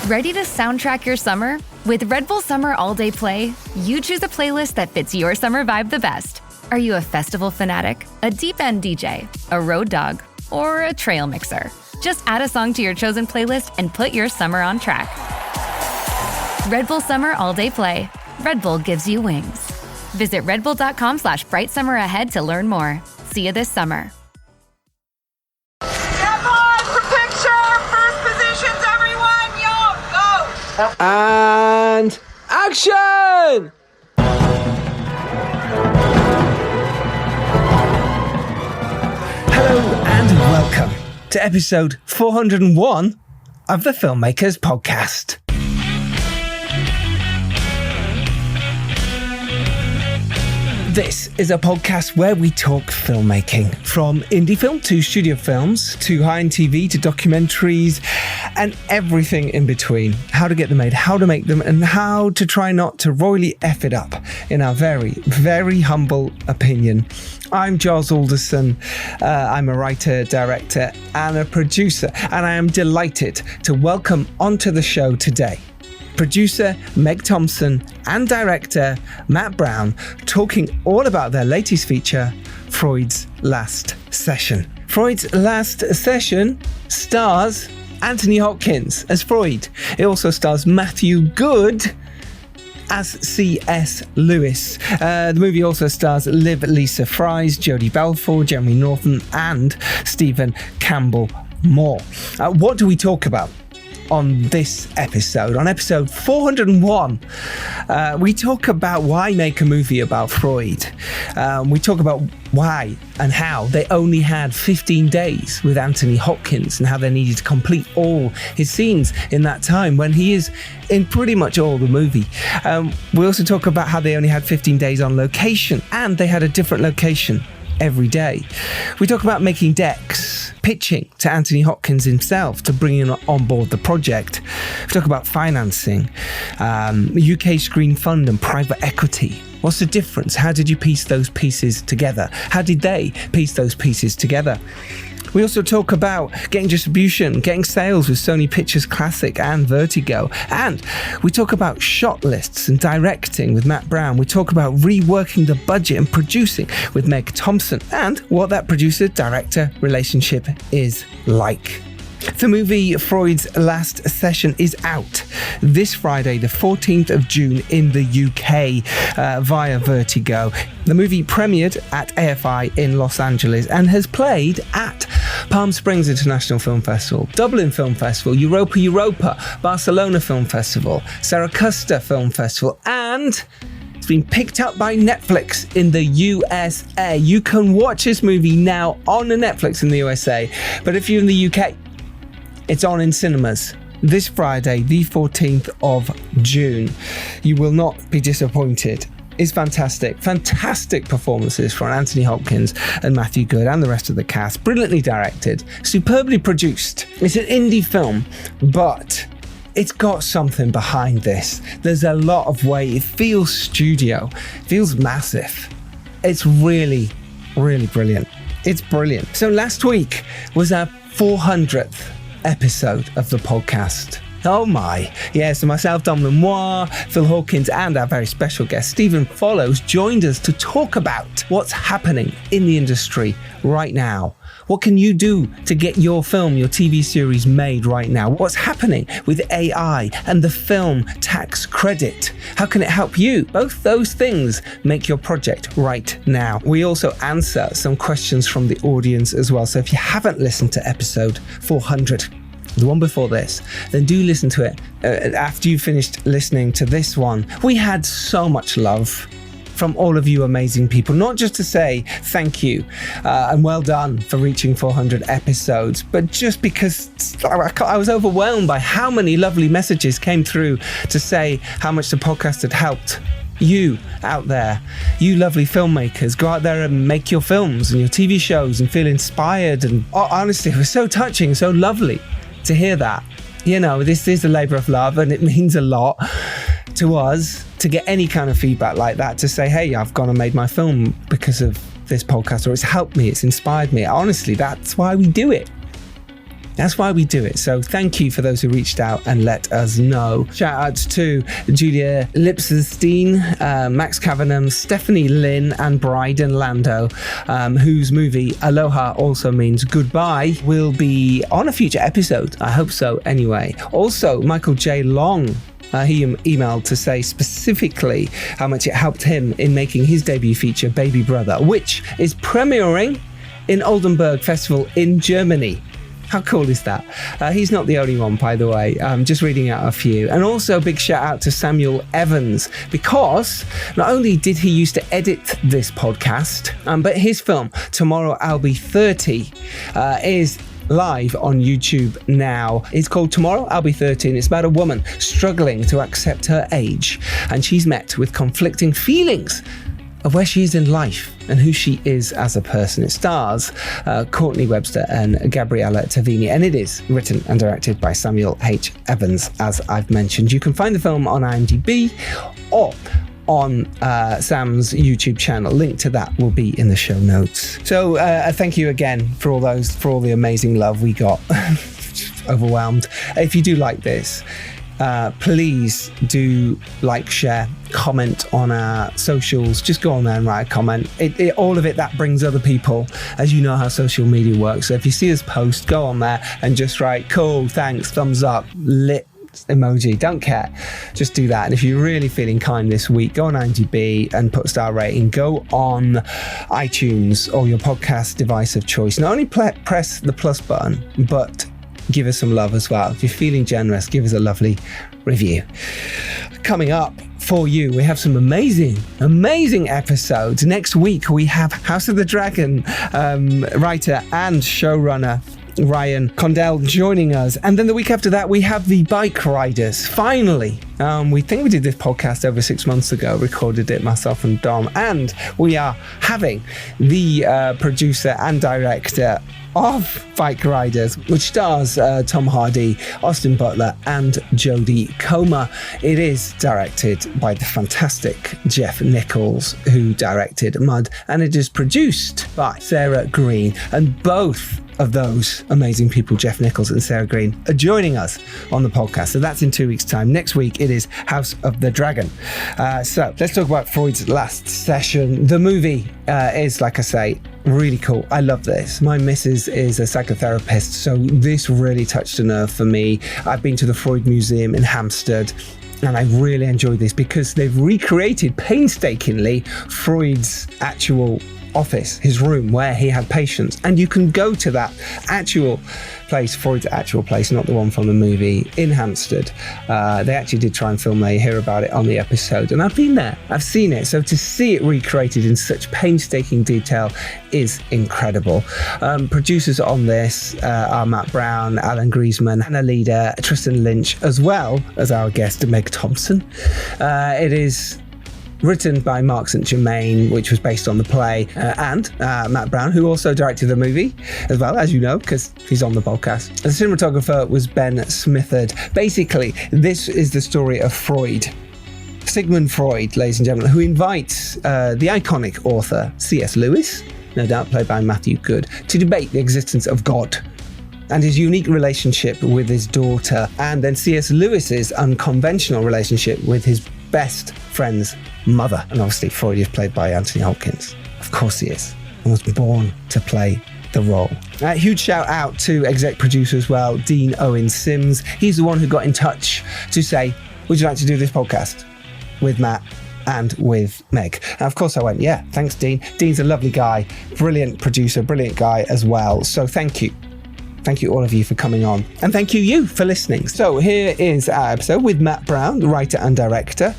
Ready to soundtrack your summer? With Red Bull Summer All Day Play, you choose a playlist that fits your summer vibe the best. Are you a festival fanatic, a deep-end DJ, a road dog, or a trail mixer? Just add a song to your chosen playlist and put your summer on track. Red Bull Summer All Day Play. Red Bull gives you wings. Visit redbull.com/brightsummer ahead to learn more. See you this summer. Step on for picture. First positions, everyone. Yo, go. And action! Hello and welcome to episode 401 of the Filmmakers Podcast. This is a podcast where we talk filmmaking, from indie film to studio films, to high-end TV, to documentaries, and everything in between. How to get them made, how to make them, and how to try not to royally F it up, in our very, very humble opinion. I'm Giles Alderson. I'm a writer, director, and a producer, and I am delighted to welcome onto the show today producer Meg Thomson and director Matt Brown, talking all about their latest feature, Freud's Last Session. Freud's Last Session stars Anthony Hopkins as Freud. It also stars Matthew Goode as C.S. Lewis. The movie also stars Liv Lisa Fries, Jodie Balfour, Jeremy Northam, and Stephen Campbell Moore. What do we talk about on this episode? On episode 401, we talk about why make a movie about Freud. We talk about why and how they only had 15 days with Anthony Hopkins and how they needed to complete all his scenes in that time when he is in pretty much all the movie. We also talk about how they only had 15 days on location and they had a different location every day. We talk about making decks, pitching to Anthony Hopkins himself to bring him on board the project. We talk about financing, UK Screen Fund and private equity. What's the difference? How did you piece those pieces together? How did they piece those pieces together? We also talk about getting distribution, getting sales with Sony Pictures Classic and Vertigo. And we talk about shot lists and directing with Matt Brown. We talk about reworking the budget and producing with Meg Thomson and what that producer-director relationship is like. The movie Freud's Last Session is out this Friday, the 14th of June in the UK via Vertigo. The movie premiered at AFI in Los Angeles and has played at Palm Springs International Film Festival, Dublin Film Festival, Europa, Barcelona Film Festival, Saracusta Film Festival, and it's been picked up by Netflix in the USA. You can watch this movie now on Netflix in the USA, but if you're in the UK, it's on in cinemas this Friday, the 14th of June. You will not be disappointed. It's fantastic. Fantastic performances from Anthony Hopkins and Matthew Goode and the rest of the cast. Brilliantly directed, superbly produced. It's an indie film, but it's got something behind this. There's a lot of weight. It feels studio. It feels massive. It's really, really brilliant. It's brilliant. So last week was our 400th episode of the podcast. Oh my. Yeah, so myself, Dom Lemoir, Phil Hawkins, and our very special guest, Stephen Follows, joined us to talk about what's happening in the industry right now. What can you do to get your film, your TV series made right now? What's happening with AI and the film tax credit? How can it help you? Both those things make your project right now. We also answer some questions from the audience as well. So if you haven't listened to episode 400, the one before this, then do listen to it after you've finished listening to this one. We had so much love from all of you amazing people, not just to say thank you and well done for reaching 400 episodes, but just because I was overwhelmed by how many lovely messages came through to say how much the podcast had helped you out there, you lovely filmmakers. Go out there and make your films and your TV shows and feel inspired. And honestly, it was so touching, so lovely to hear that. You know, this is a labour of love and it means a lot to us to get any kind of feedback like that, to say, hey, I've gone and made my film because of this podcast, or it's helped me, it's inspired me. Honestly, that's why we do it. That's why we do it. So thank you for those who reached out and let us know. Shout out to Julia Lipsenstein, Max Cavanham, Stephanie Lynn, and Bryden Lando, whose movie Aloha also means goodbye will be on a future episode. I hope so anyway. Also, Michael J. Long, he emailed to say specifically how much it helped him in making his debut feature, Baby Brother, which is premiering in Oldenburg Festival in Germany. How cool is that? He's not the only one, by the way. Just reading out a few. And also a big shout out to Samuel Evans, because not only did he used to edit this podcast, but his film, Tomorrow I'll Be 30, is live on YouTube now. It's called Tomorrow I'll Be 30, and it's about a woman struggling to accept her age. And she's met with conflicting feelings of where she is in life and who she is as a person. It stars Courtenay Webster and Gabriella Tavini, and it is written and directed by Samuel H. Evans, as I've mentioned. You can find the film on IMDb or on Sam's YouTube channel. Link to that will be in the show notes. So thank you again for all the amazing love we got. Overwhelmed. If you do like this, please do like, share, comment on our socials. Just go on there and write a comment. All of it, that brings other people, as you know how social media works. So if you see us post, go on there and just write cool, thanks, thumbs up, lit emoji, don't care, just do that. And if you're really feeling kind this week, go on IMDb and put a star rating. Go on iTunes or your podcast device of choice. Not only press the plus button, but give us some love as well. If you're feeling generous, give us a lovely review. Coming up for you, we have some amazing episodes. Next week, we have House of the Dragon writer and showrunner Ryan Condell joining us. And then the week after that, we have the Bike Riders. Finally, we think we did this podcast over 6 months ago, recorded it, myself and Dom. And we are having the producer and director of Bike Riders, which stars Tom Hardy, Austin Butler, and Jodie Comer. It is directed by the fantastic Jeff Nichols, who directed Mud, and it is produced by Sarah Green. And both of those amazing people, Jeff Nichols and Sarah Green, are joining us on the podcast. So that's in 2 weeks' time. Next week, it is House of the Dragon. So let's talk about Freud's Last Session. The movie is, like I say, really cool. I love this. My missus is a psychotherapist, so this really touched a nerve for me. I've been to the Freud Museum in Hampstead, and I really enjoyed this because they've recreated painstakingly Freud's actual office, his room where he had patients, and you can go to that actual place, Freud's actual place, not the one from the movie, in Hampstead. They actually did try and film there. You hear about it on the episode, and I've been there, I've seen it. So to see it recreated in such painstaking detail is incredible. Producers on this are Matt Brown, Alan Griezmann, Hannah Leader, Tristan Lynch, as well as our guest Meg Thomson. It is written by Mark St. Germain, which was based on the play, and Matt Brown, who also directed the movie as well, as you know, because he's on the podcast. The cinematographer was Ben Smithard. Basically, this is the story of Freud. Sigmund Freud, ladies and gentlemen, who invites the iconic author C.S. Lewis, no doubt played by Matthew Goode, to debate the existence of God and his unique relationship with his daughter, and then C.S. Lewis's unconventional relationship with his best friend's mother. And obviously Freud is played by Anthony Hopkins. Of course he is, and was born to play the role. Huge shout out to exec producer as well, Dean Owen Sims. He's the one who got in touch to say, would you like to do this podcast with Matt and with Meg? And of course I went, yeah, thanks Dean. Dean's a lovely guy, brilliant producer, brilliant guy as well. So thank you. Thank you all of you for coming on, and thank you for listening. So here is our episode with Matt Brown, the writer and director.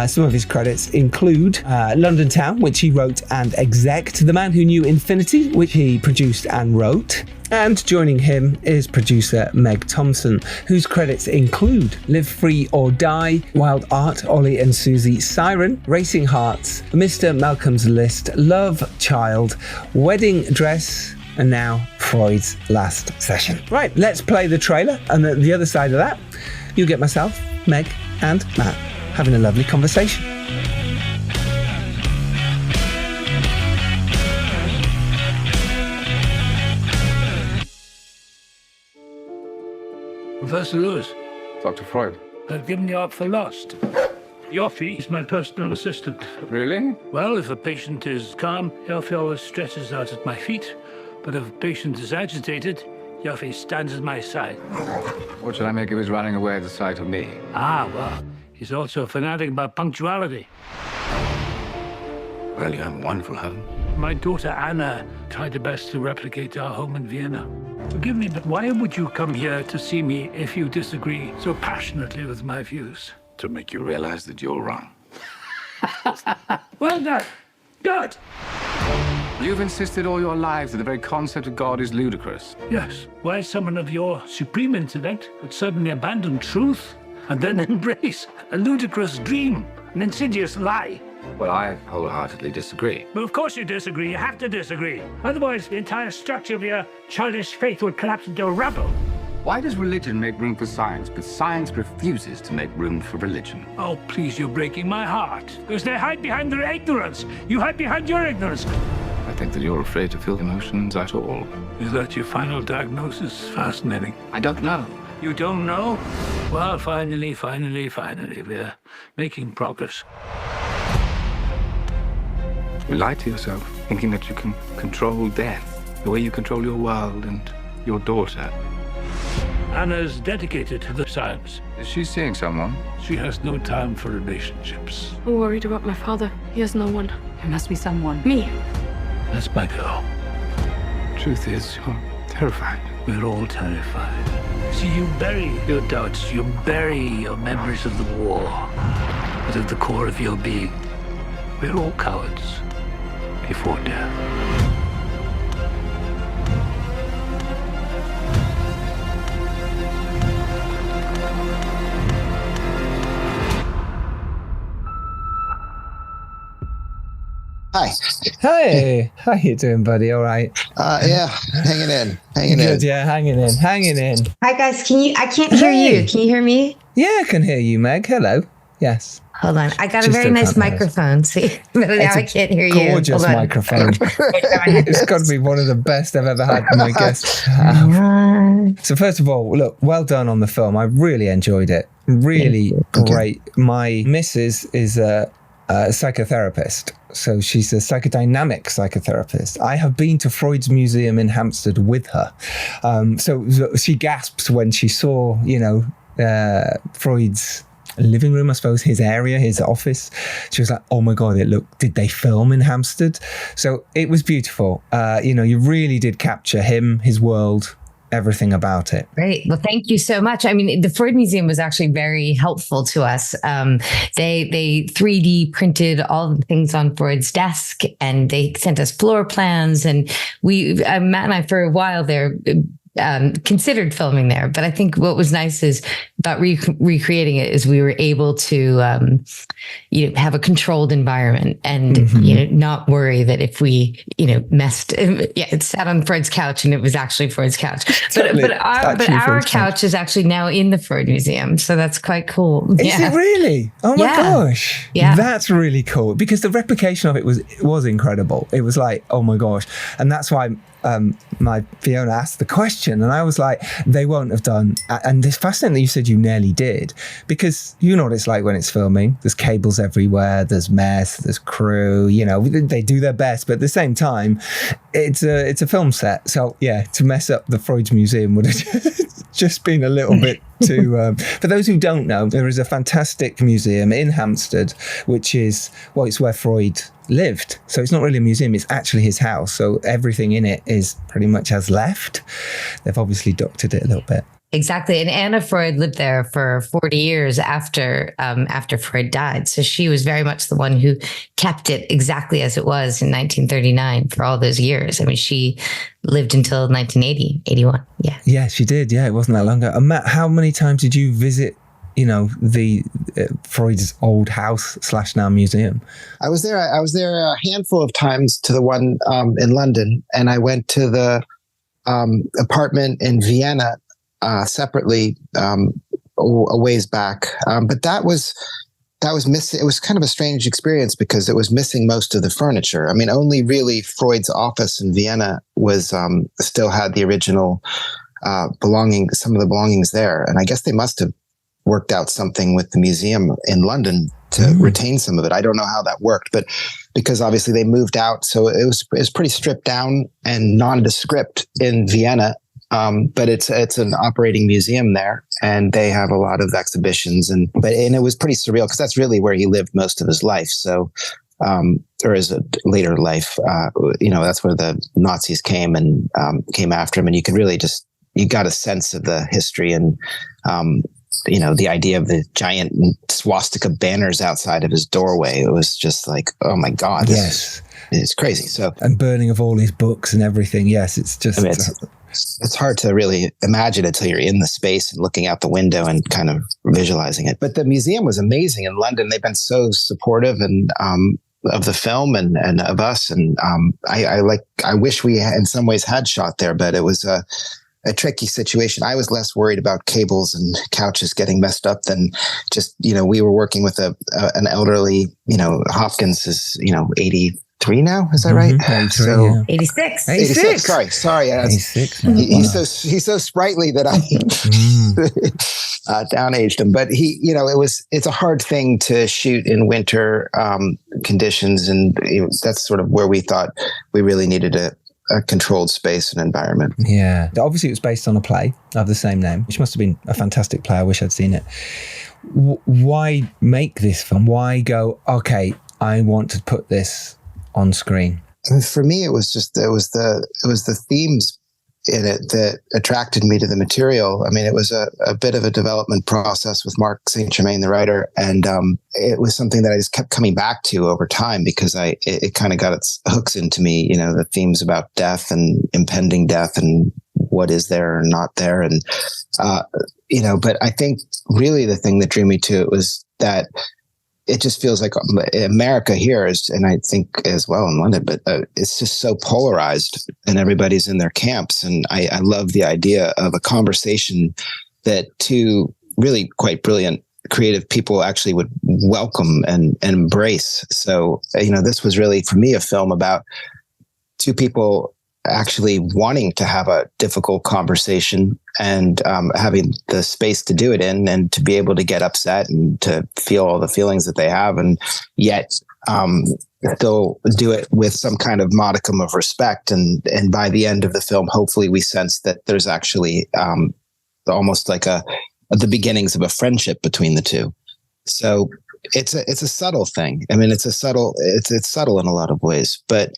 Some of his credits include London Town, which he wrote and execed, The Man Who Knew Infinity, which he produced and wrote. And joining him is producer Meg Thomson, whose credits include Live Free or Die, Wild Art, Ollie and Susie, Siren, Racing Hearts, Mr. Malcolm's List, Love Child, Wedding Dress, and now Freud's Last Session. Right, let's play the trailer, and at the other side of that, you'll get myself, Meg, and Matt having a lovely conversation. Professor Lewis. Dr. Freud. I've given you up for lost. Yoffie is my personal assistant. Really? Well, if a patient is calm, Yoffie always stretches out at my feet. But if a patient is agitated, Yoffie stands at my side. What should I make of his running away at the sight of me? Well, he's also a fanatic about punctuality. Well, you have a wonderful home. My daughter Anna tried her best to replicate our home in Vienna. Forgive me, but why would you come here to see me if you disagree so passionately with my views? To make you realize that you're wrong. Well done. Good. You've insisted all your lives that the very concept of God is ludicrous. Yes. Why someone of your supreme intellect would suddenly abandon truth and then embrace a ludicrous dream, an insidious lie? Well, I wholeheartedly disagree. Well, of course you disagree. You have to disagree. Otherwise, the entire structure of your childish faith would collapse into rubble. Why does religion make room for science, but science refuses to make room for religion? Oh, please, you're breaking my heart. Because they hide behind their ignorance. You hide behind your ignorance. I think that you're afraid to feel emotions at all. Is that your final diagnosis? Fascinating. I don't know. You don't know? Well, finally, we're making progress. You lie to yourself, thinking that you can control death, the way you control your world and your daughter. Anna's dedicated to the science. Is she seeing someone? She has no time for relationships. I'm worried about my father. He has no one. There must be someone. Me. That's my girl. Truth is, you're terrified. We're all terrified. See, you bury your doubts, you bury your memories of the war. But at the core of your being, we're all cowards before death. Hi. Hey, how you doing, buddy? All right. Yeah, hanging in. Good, yeah, hanging in. Hi guys, I can't hear you. Can you hear me? Yeah, I can hear you, Meg. Hello. Yes. Hold on. I got Just a very don't nice have those. microphone. See, but now I can't hear you. Gorgeous Hold on. microphone. It's got to be one of the best I've ever had my guests have. So first of all, look, well done on the film. I really enjoyed it. Really great. My missus is a psychotherapist. So she's a psychodynamic psychotherapist. I have been to Freud's museum in Hampstead with her. So she gasps when she saw, Freud's living room, I suppose, his area, his office. She was like, oh my God, did they film in Hampstead? So it was beautiful. You really did capture him, his world, everything about it. Great. Well, thank you so much. I mean, the Freud Museum was actually very helpful to us. They 3D printed all the things on Freud's desk, and they sent us floor plans. And Matt and I, for a while there, considered filming there. But I think what was nice is about recreating it is we were able to, have a controlled environment and, not worry that if we, messed, it sat on Freud's couch and it was actually Freud's couch. Totally. But our couch is actually now in the Freud Museum. So that's quite cool. Is it really? Oh my gosh. Yeah. That's really cool because the replication of it was incredible. It was like, oh my gosh. And that's why my Fiona asked the question, and I was like, they won't have done. And it's fascinating that you said you nearly did, because you know what it's like when it's filming. There's cables everywhere, there's mess, there's crew, they do their best, but at the same time, it's a film set. So yeah, to mess up the Freud's Museum would have just been a little bit too. For those who don't know, there is a fantastic museum in Hampstead, which is, it's where Freud lived. So it's not really a museum, it's actually his house. So everything in it is pretty much has left. They've obviously doctored it a little bit. Exactly. And Anna Freud lived there for 40 years after Freud died. So she was very much the one who kept it exactly as it was in 1939 for all those years. I mean, she lived until 1980, 81. Yeah. Yeah, she did. Yeah, it wasn't that long ago. And Matt, how many times did you visit the Freud's old house / now museum? I was there a handful of times to the one in London, and I went to the apartment in Vienna separately a ways back. But that was missing. It was kind of a strange experience because it was missing most of the furniture. I mean, only really Freud's office in Vienna was still had the original some of the belongings there. And I guess they must have worked out something with the museum in London to retain some of it. I don't know how that worked, but because obviously they moved out, so it was pretty stripped down and nondescript in Vienna. But it's an operating museum there, and they have a lot of exhibitions, and it was pretty surreal because that's really where he lived most of his life. So, or his later life, that's where the Nazis came after him, and you could really you got a sense of the history and, the idea of the giant swastika banners outside of his doorway. It was just like, oh my God, it's crazy. So, and burning of all his books and everything. Yes, it's just. I mean, it's hard to really imagine until you're in the space and looking out the window and kind of visualizing it. But the museum was amazing in London. They've been so supportive and of the film and of us. And I wish we in some ways had shot there, but it was a tricky situation. I was less worried about cables and couches getting messed up than just, we were working with an elderly, Hopkins is, 83 now. Is that right? 86. 86. Sorry. 86. He's so sprightly that I down-aged him. But it's a hard thing to shoot in winter conditions. And that's sort of where we thought we really needed a controlled space and environment. Yeah. Obviously, it was based on a play of the same name, which must have been a fantastic play. I wish I'd seen it. Why make this film? Why go, okay, I want to put this on screen? For me, it was the themes in it that attracted me to the material. I mean, it was a bit of a development process with Mark St. Germain, the writer, and it was something that I just kept coming back to over time because it kind of got its hooks into me. The themes about death and impending death and what is there or not there, and But I think really the thing that drew me to it was that it just feels like America here is, and I think as well in London, but it's just so polarized and everybody's in their camps. And I love the idea of a conversation that two really quite brilliant creative people actually would welcome and embrace. So, this was really for me a film about two people actually wanting to have a difficult conversation and having the space to do it in and to be able to get upset and to feel all the feelings that they have and yet still do it with some kind of modicum of respect. And by the end of the film, hopefully we sense that there's actually almost like the beginnings of a friendship between the two. So it's a subtle thing. I mean, it's subtle in a lot of ways, but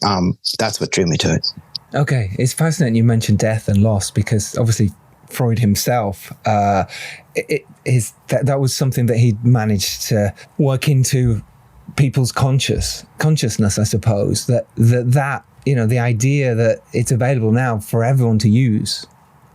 that's what drew me to it. Okay, it's fascinating you mentioned death and loss because obviously Freud himself, that was something that he'd managed to work into people's consciousness, I suppose. That the idea that it's available now for everyone to use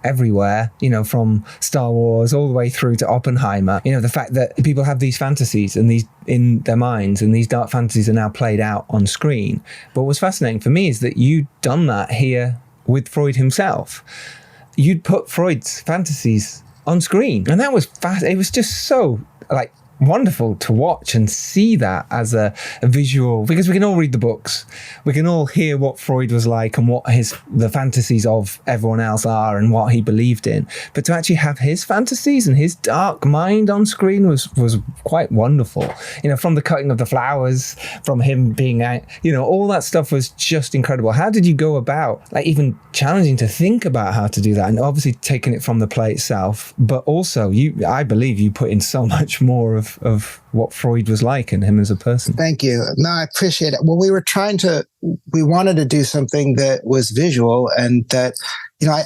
everywhere, from Star Wars all the way through to Oppenheimer, the fact that people have these fantasies and these in their minds and these dark fantasies are now played out on screen. But what's fascinating for me is that you'd done that here with Freud himself. You'd put Freud's fantasies on screen, and that was it was just so wonderful to watch and see that as a visual, because we can all read the books, we can all hear what Freud was like and what the fantasies of everyone else are and what he believed in, but to actually have his fantasies and his dark mind on screen was quite wonderful. From the cutting of the flowers, from him being out, all that stuff was just incredible. How did you go about even challenging to think about how to do that, and obviously taking it from the play itself, but also I believe you put in so much more of what Freud was like and him as a person. Thank you. No, I appreciate it. Well, we wanted to do something that was visual and that,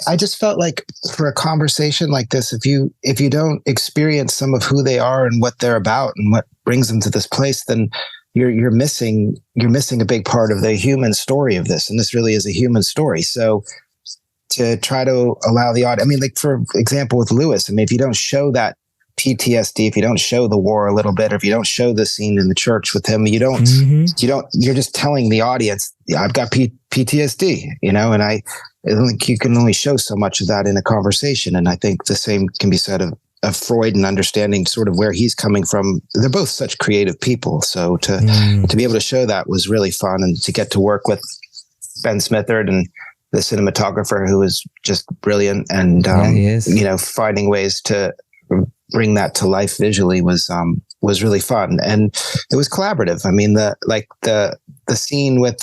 I just felt like for a conversation like this, if you don't experience some of who they are and what they're about and what brings them to this place, then you're missing a big part of the human story of this. And this really is a human story. So to try to allow the audience, for example, with Lewis, if you don't show that PTSD, if you don't show the war a little bit, or if you don't show the scene in the church with him, you're just telling the audience, I've got PTSD, and I think you can only show so much of that in a conversation. And I think the same can be said of Freud and understanding sort of where he's coming from. They're both such creative people. So to be able to show that was really fun, and to get to work with Ben Smithard and cinematographer, who was just brilliant, and he is. finding ways to bring that to life visually was really fun, and it was collaborative. I mean, the scene with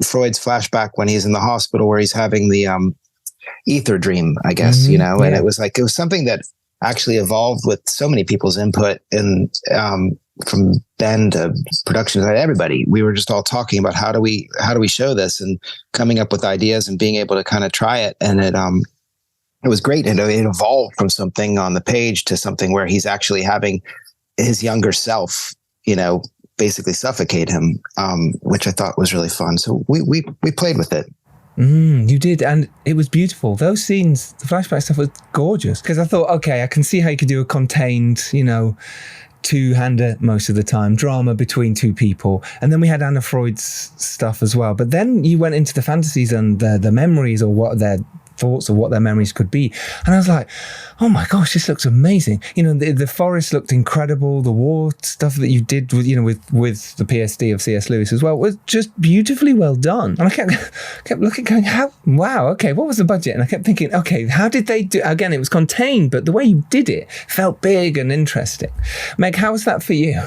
Freud's flashback when he's in the hospital, where he's having the ether dream, I guess, and it was something that actually evolved with so many people's input, and from Ben to production side, everybody. We were just all talking about how do we show this, and coming up with ideas and being able to kind of try it, and it was great. And it evolved from something on the page to something where he's actually having his younger self, basically suffocate him, which I thought was really fun. So we played with it. You did, and it was beautiful. Those scenes, the flashback stuff was gorgeous, because I thought, okay, I can see how you could do a contained, two-hander most of the time, drama between two people. And then we had Anna Freud's stuff as well. But then you went into the fantasies and the memories, or what their thoughts of what their memories could be. And I was like, oh my gosh, this looks amazing. The forest looked incredible. The war stuff that you did with the PSD of C.S. Lewis as well was just beautifully well done. And I kept looking, going, wow, okay, what was the budget? And I kept thinking, okay, how did they do? Again, it was contained, but the way you did it felt big and interesting. Meg, how was that for you?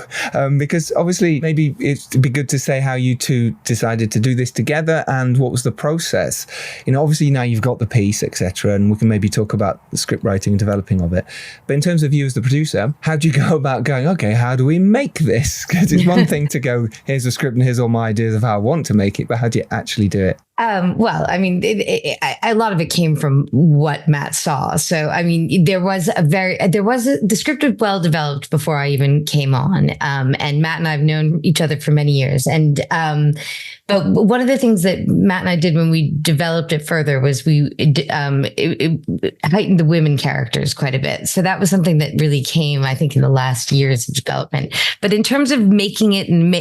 Because obviously, maybe it'd be good to say how you two decided to do this together, and what was the process. Obviously now you've got the piece, etc., and we can maybe talk about the script writing and developing of it. But in terms of you as the producer, how do you go about going, okay, how do we make this? Because it's one thing to go, here's the script and here's all my ideas of how I want to make it, but how do you actually do it? Well, I mean, a lot of it came from what Matt saw. So, I mean, the script was well developed before I even came on. And Matt and I have known each other for many years. And, but one of the things that Matt and I did when we developed it further was it heightened the women characters quite a bit. So that was something that really came, I think, in the last years of development. But in terms of making it and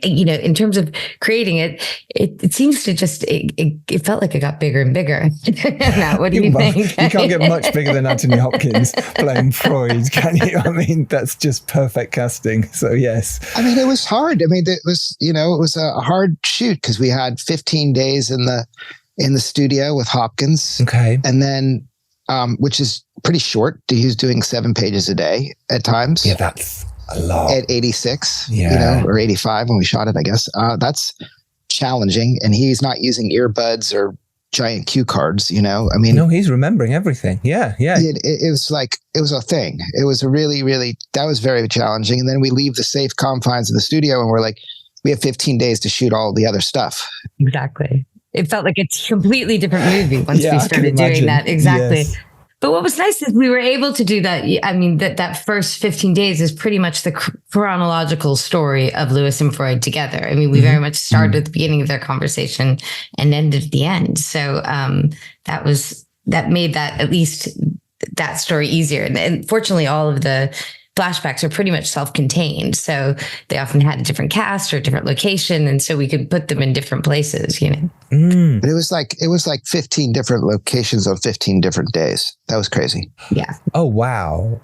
in terms of creating it, it seems to just, it felt like it got bigger and bigger. Matt, what do you think? You can't get much bigger than Anthony Hopkins playing Freud, can you? I mean, that's just perfect casting. So yes. I mean, it was hard. I mean, it was a hard shoot, because we had 15 days in the studio with Hopkins. Okay. And then, which is pretty short. He was doing 7 pages a day at times. Yeah, that's a lot. At 86, or 85 when we shot it, I guess. That's challenging, and he's not using earbuds or giant cue cards, I mean, no, he's remembering everything. Yeah. It was a thing. It was a really, really, that was very challenging. And then we leave the safe confines of the studio, and we're like, we have 15 days to shoot all the other stuff. Exactly. It felt like it's a completely different movie once we started doing that. Exactly. Yes. But what was nice is we were able to do that. I mean, that first 15 days is pretty much the chronological story of Lewis and Freud together. I mean, we very much started at the beginning of their conversation and ended at the end. So that made that, at least that story, easier. And fortunately, all of the flashbacks are pretty much self-contained. So they often had a different cast or a different location. And so we could put them in different places, But it was like 15 different locations on 15 different days. That was crazy. Yeah. Oh, wow.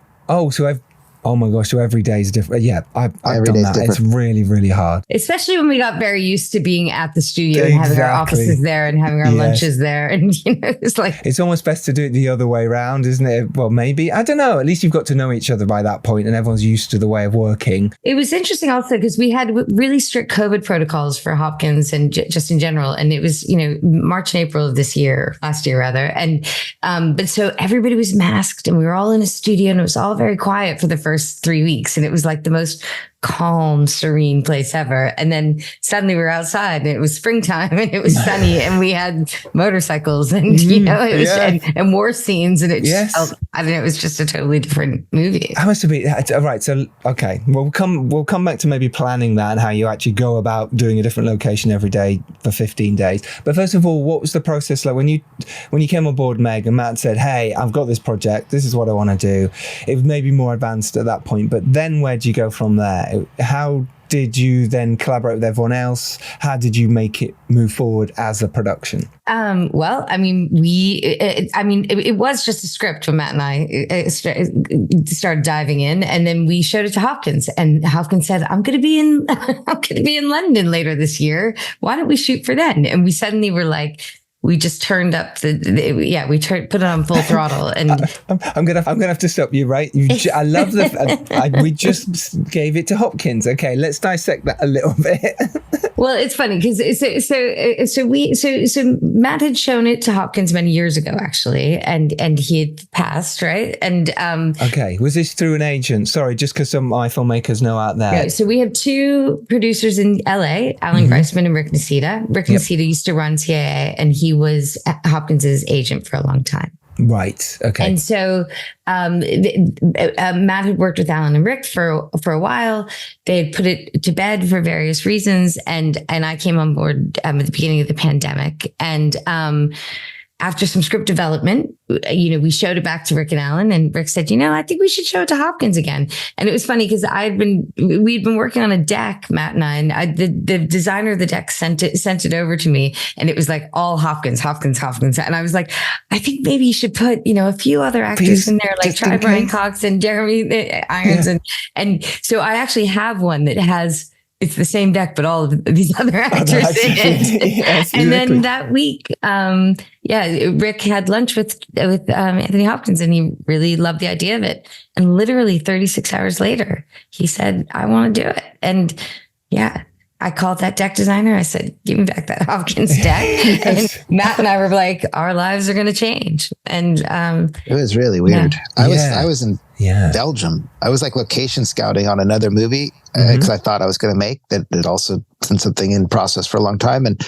Oh my gosh, so every day is different. Yeah, I've done that. It's really, really hard. Especially when we got very used to being at the studio and having our offices there and having our lunches there. And, it's like... It's almost best to do it the other way around, isn't it? Well, maybe. I don't know. At least you've got to know each other by that point, and everyone's used to the way of working. It was interesting also because we had really strict COVID protocols for Hopkins and just in general. And it was, March and April of last year rather. And, but so everybody was masked and we were all in a studio and it was all very quiet for the first 3 weeks. And it was like the most calm, serene place ever. And then suddenly we were outside and it was springtime and it was sunny and we had motorcycles and, it was, and war scenes. And it just felt, it was just a totally different movie. That must have been, right. So, okay. We'll come back to maybe planning that and how you actually go about doing a different location every day for 15 days. But first of all, what was the process like when you came on board, Meg, and Matt said, hey, I've got this project. This is what I want to do. It was maybe more advanced at that point, but then where do you go from there? How did you then collaborate with everyone else? How did you make it move forward as a production? Well, I mean, it was just a script when Matt and I started diving in, and then we showed it to Hopkins, and Hopkins said, "I'm going to be in London later this year. Why don't we shoot for then?" And we suddenly were like, we just turned up put it on full throttle. And I'm gonna have to stop you, right? I love we just gave it to Hopkins. Okay, let's dissect that a little bit. Well, it's funny because so Matt had shown it to Hopkins many years ago, actually, and he had passed, right? And okay, was this through an agent? Sorry, just because some eye filmmakers know out there. Yeah, so we have two producers in LA, Alan Greisman and Rick Nacita. Rick Nacita used to run CAA, and he was Hopkins's agent for a long time. Right. Okay. And so Matt had worked with Alan and Rick for a while. They had put it to bed for various reasons, and I came on board at the beginning of the pandemic. And after some script development, we showed it back to Rick and Alan, and Rick said, I think we should show it to Hopkins again. And it was funny because we'd been working on a deck, Matt and I, the designer of the deck sent it over to me, and it was like all Hopkins. And I was like, I think maybe you should put, a few other actors in there, like try Brian Cox and Jeremy Irons. Yeah. And so I actually have one that has, it's the same deck, but all of these other actors in it. Yes, and then that week, Rick had lunch with Anthony Hopkins, and he really loved the idea of it. And literally 36 hours later, he said, I want to do it. And I called that deck designer. I said, give me back that Hopkins deck. Yes. And Matt and I were like, our lives are going to change. And it was really weird. I was in Belgium. I was like location scouting on another movie because I thought I was going to make that. It also been something in process for a long time. And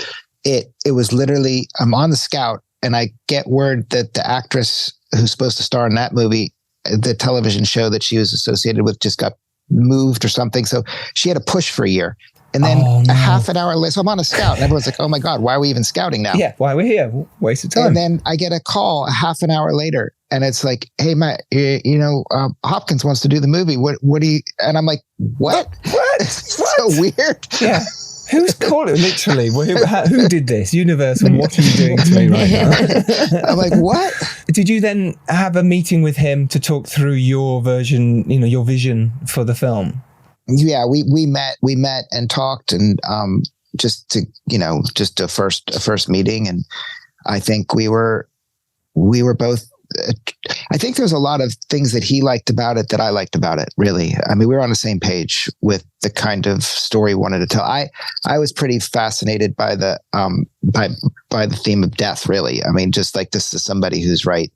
it was literally, I'm on the scout and I get word that the actress who's supposed to star in that movie, the television show that she was associated with, just got moved or something. So she had to push for a year. And then a half an hour later, so I'm on a scout, and everyone's like, oh my God, why are we even scouting now? Yeah, why are we here? Waste of time. And then I get a call a half an hour later, and it's like, hey, Matt, Hopkins wants to do the movie. What do you, and I'm like, what? It's so weird. Yeah. Who's calling? Literally, who did this? Universal, what are you doing to me right now? I'm like, what? Did you then have a meeting with him to talk through your version, your vision for the film? Yeah, we met and talked, and just a first meeting, and I think we were both. I think there's a lot of things that he liked about it that I liked about it. Really, I mean, we were on the same page with the kind of story we wanted to tell. I was pretty fascinated by the by the theme of death. Really, I mean, just like this is somebody who's right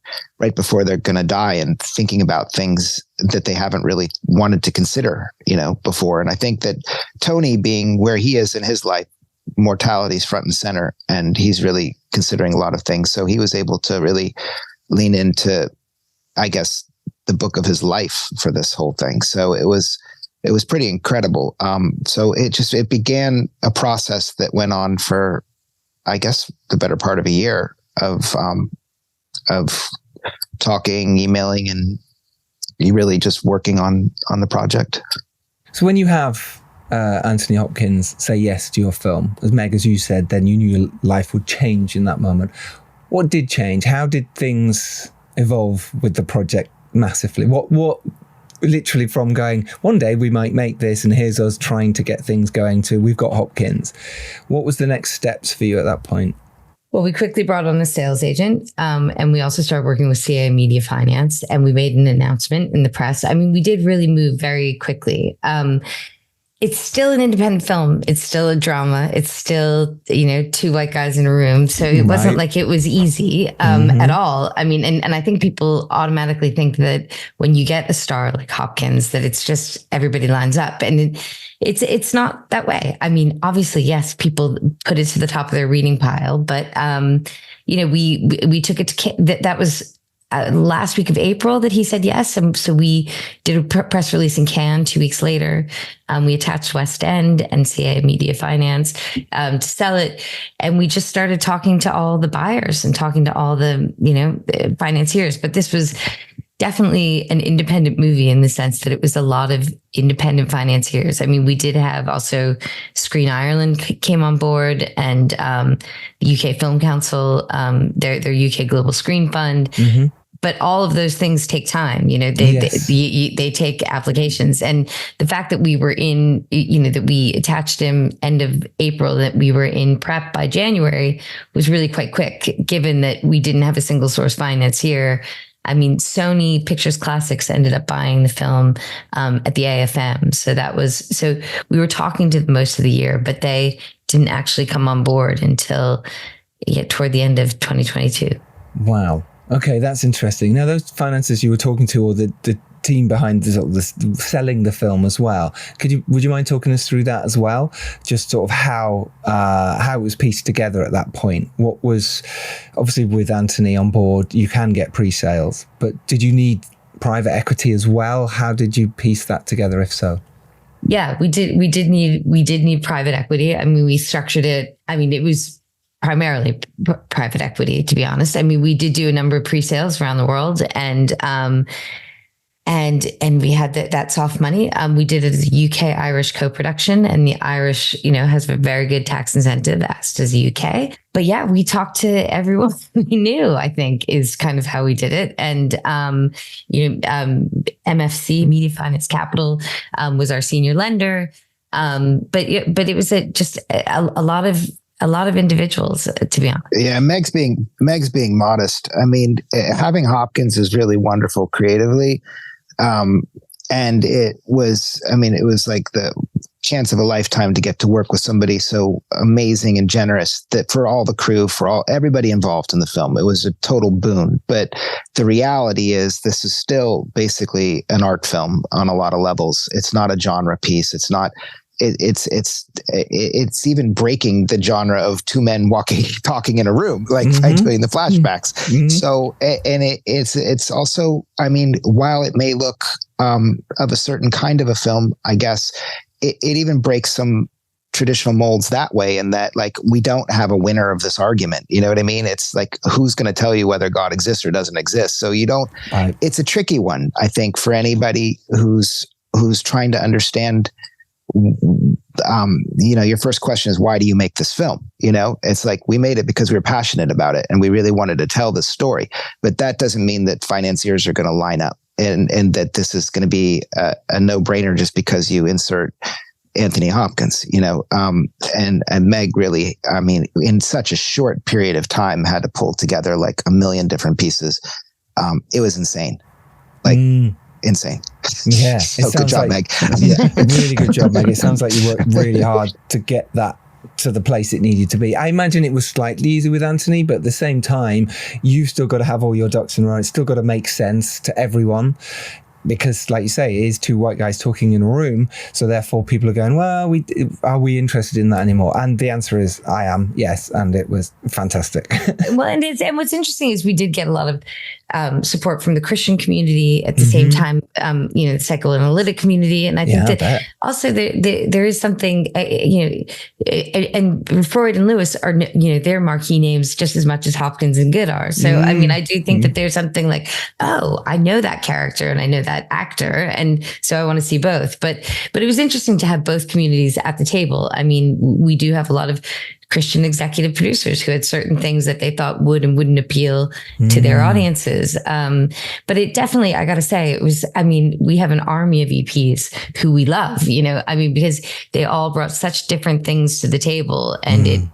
before they're going to die and thinking about things that they haven't really wanted to consider, before. And I think that Tony, being where he is in his life, mortality is front and center, and he's really considering a lot of things. So he was able to really lean into, I guess, the book of his life for this whole thing. So it was pretty incredible. So it began a process that went on for, I guess, the better part of a year of talking, emailing, and really just working on the project. So when you have Anthony Hopkins say yes to your film, as Meg, as you said, then you knew your life would change in that moment. What did change? How did things evolve with the project massively? What literally from going, one day we might make this and here's us trying to get things going to, we've got Hopkins. What was the next steps for you at that point? Well, we quickly brought on a sales agent, and we also started working with CA Media Finance, and we made an announcement in the press. I mean, we did really move very quickly. It's still an independent film. It's still a drama. It's still, two white guys in a room. So it wasn't like it was easy at all. I mean, and I think people automatically think that when you get a star like Hopkins, that it's just everybody lines up. And it's not that way. I mean, obviously, yes, people put it to the top of their reading pile, but, we took it to, that was last week of April that he said yes. And so we did a press release in Cannes 2 weeks later. We attached West End and CA Media Finance to sell it. And we just started talking to all the buyers and talking to all the, the financiers. But this was definitely an independent movie in the sense that it was a lot of independent financiers. I mean, we did have also Screen Ireland came on board, and the UK Film Council, their UK Global Screen Fund. But all of those things take time, they take applications. And the fact that we were in, that we attached him end of April, that we were in prep by January was really quite quick, given that we didn't have a single source financier. I mean, Sony Pictures Classics ended up buying the film at the AFM. So we were talking to them most of the year, but they didn't actually come on board until toward the end of 2022. Wow. Okay, that's interesting. Now, those financiers you were talking to, or the team behind the selling the film as well, would you mind talking us through that as well? Just sort of how it was pieced together at that point. What was, obviously with Anthony on board, you can get pre-sales, but did you need private equity as well? How did you piece that together, if so? Yeah, we did need private equity. I mean, we structured it. I mean, it was primarily private equity, to be honest. I mean, we did do a number of pre-sales around the world, and we had that soft money. We did it as a UK-Irish co-production, and the Irish, has a very good tax incentive, as does the UK. But yeah, we talked to everyone we knew, I think, is kind of how we did it. And, MFC, Media Finance Capital, was our senior lender. But it was just a lot of individuals, to be honest. Yeah, Meg's being modest. I mean, having Hopkins is really wonderful creatively. And it was like the chance of a lifetime to get to work with somebody so amazing and generous, that for all the crew, for everybody involved in the film, it was a total boon. But the reality is this is still basically an art film on a lot of levels. It's not a genre piece. It's not. It's even breaking the genre of two men talking in a room, like doing the flashbacks. Mm-hmm. So, and it's also, I mean, while it may look of a certain kind of a film, I guess it even breaks some traditional molds that way, in that, like, we don't have a winner of this argument. You know what I mean? It's like, who's going to tell you whether God exists or doesn't exist? So you don't. Right. It's a tricky one, I think, for anybody who's trying to understand. Your first question is, why do you make this film? It's like, we made it because we were passionate about it and we really wanted to tell this story. But that doesn't mean that financiers are going to line up and that this is going to be a no-brainer just because you insert Anthony Hopkins, and Meg really, I mean, in such a short period of time had to pull together like a million different pieces. It was insane. Insane. Yeah. So good job, Meg. Yeah, really good job, Meg. It sounds like you worked really hard to get that to the place it needed to be. I imagine it was slightly easier with Anthony, but at the same time, you've still got to have all your ducks in a row. It's still got to make sense to everyone. Because, like you say, it is two white guys talking in a room. So therefore, people are going, well, are we interested in that anymore? And the answer is, I am, yes. And it was fantastic. Well, and what's interesting is we did get a lot of support from the Christian community at the same time, the psychoanalytic community. And I think that also there is something, and Freud and Lewis are, their marquee names just as much as Hopkins and Good are. So, I mean, I do think that there's something like, oh, I know that character and I know that actor. And so I want to see both. But it was interesting to have both communities at the table. I mean, we do have a lot of Christian executive producers who had certain things that they thought would and wouldn't appeal to their audiences. But it definitely, I got to say, it was, I mean, we have an army of EPs who we love, because they all brought such different things to the table. And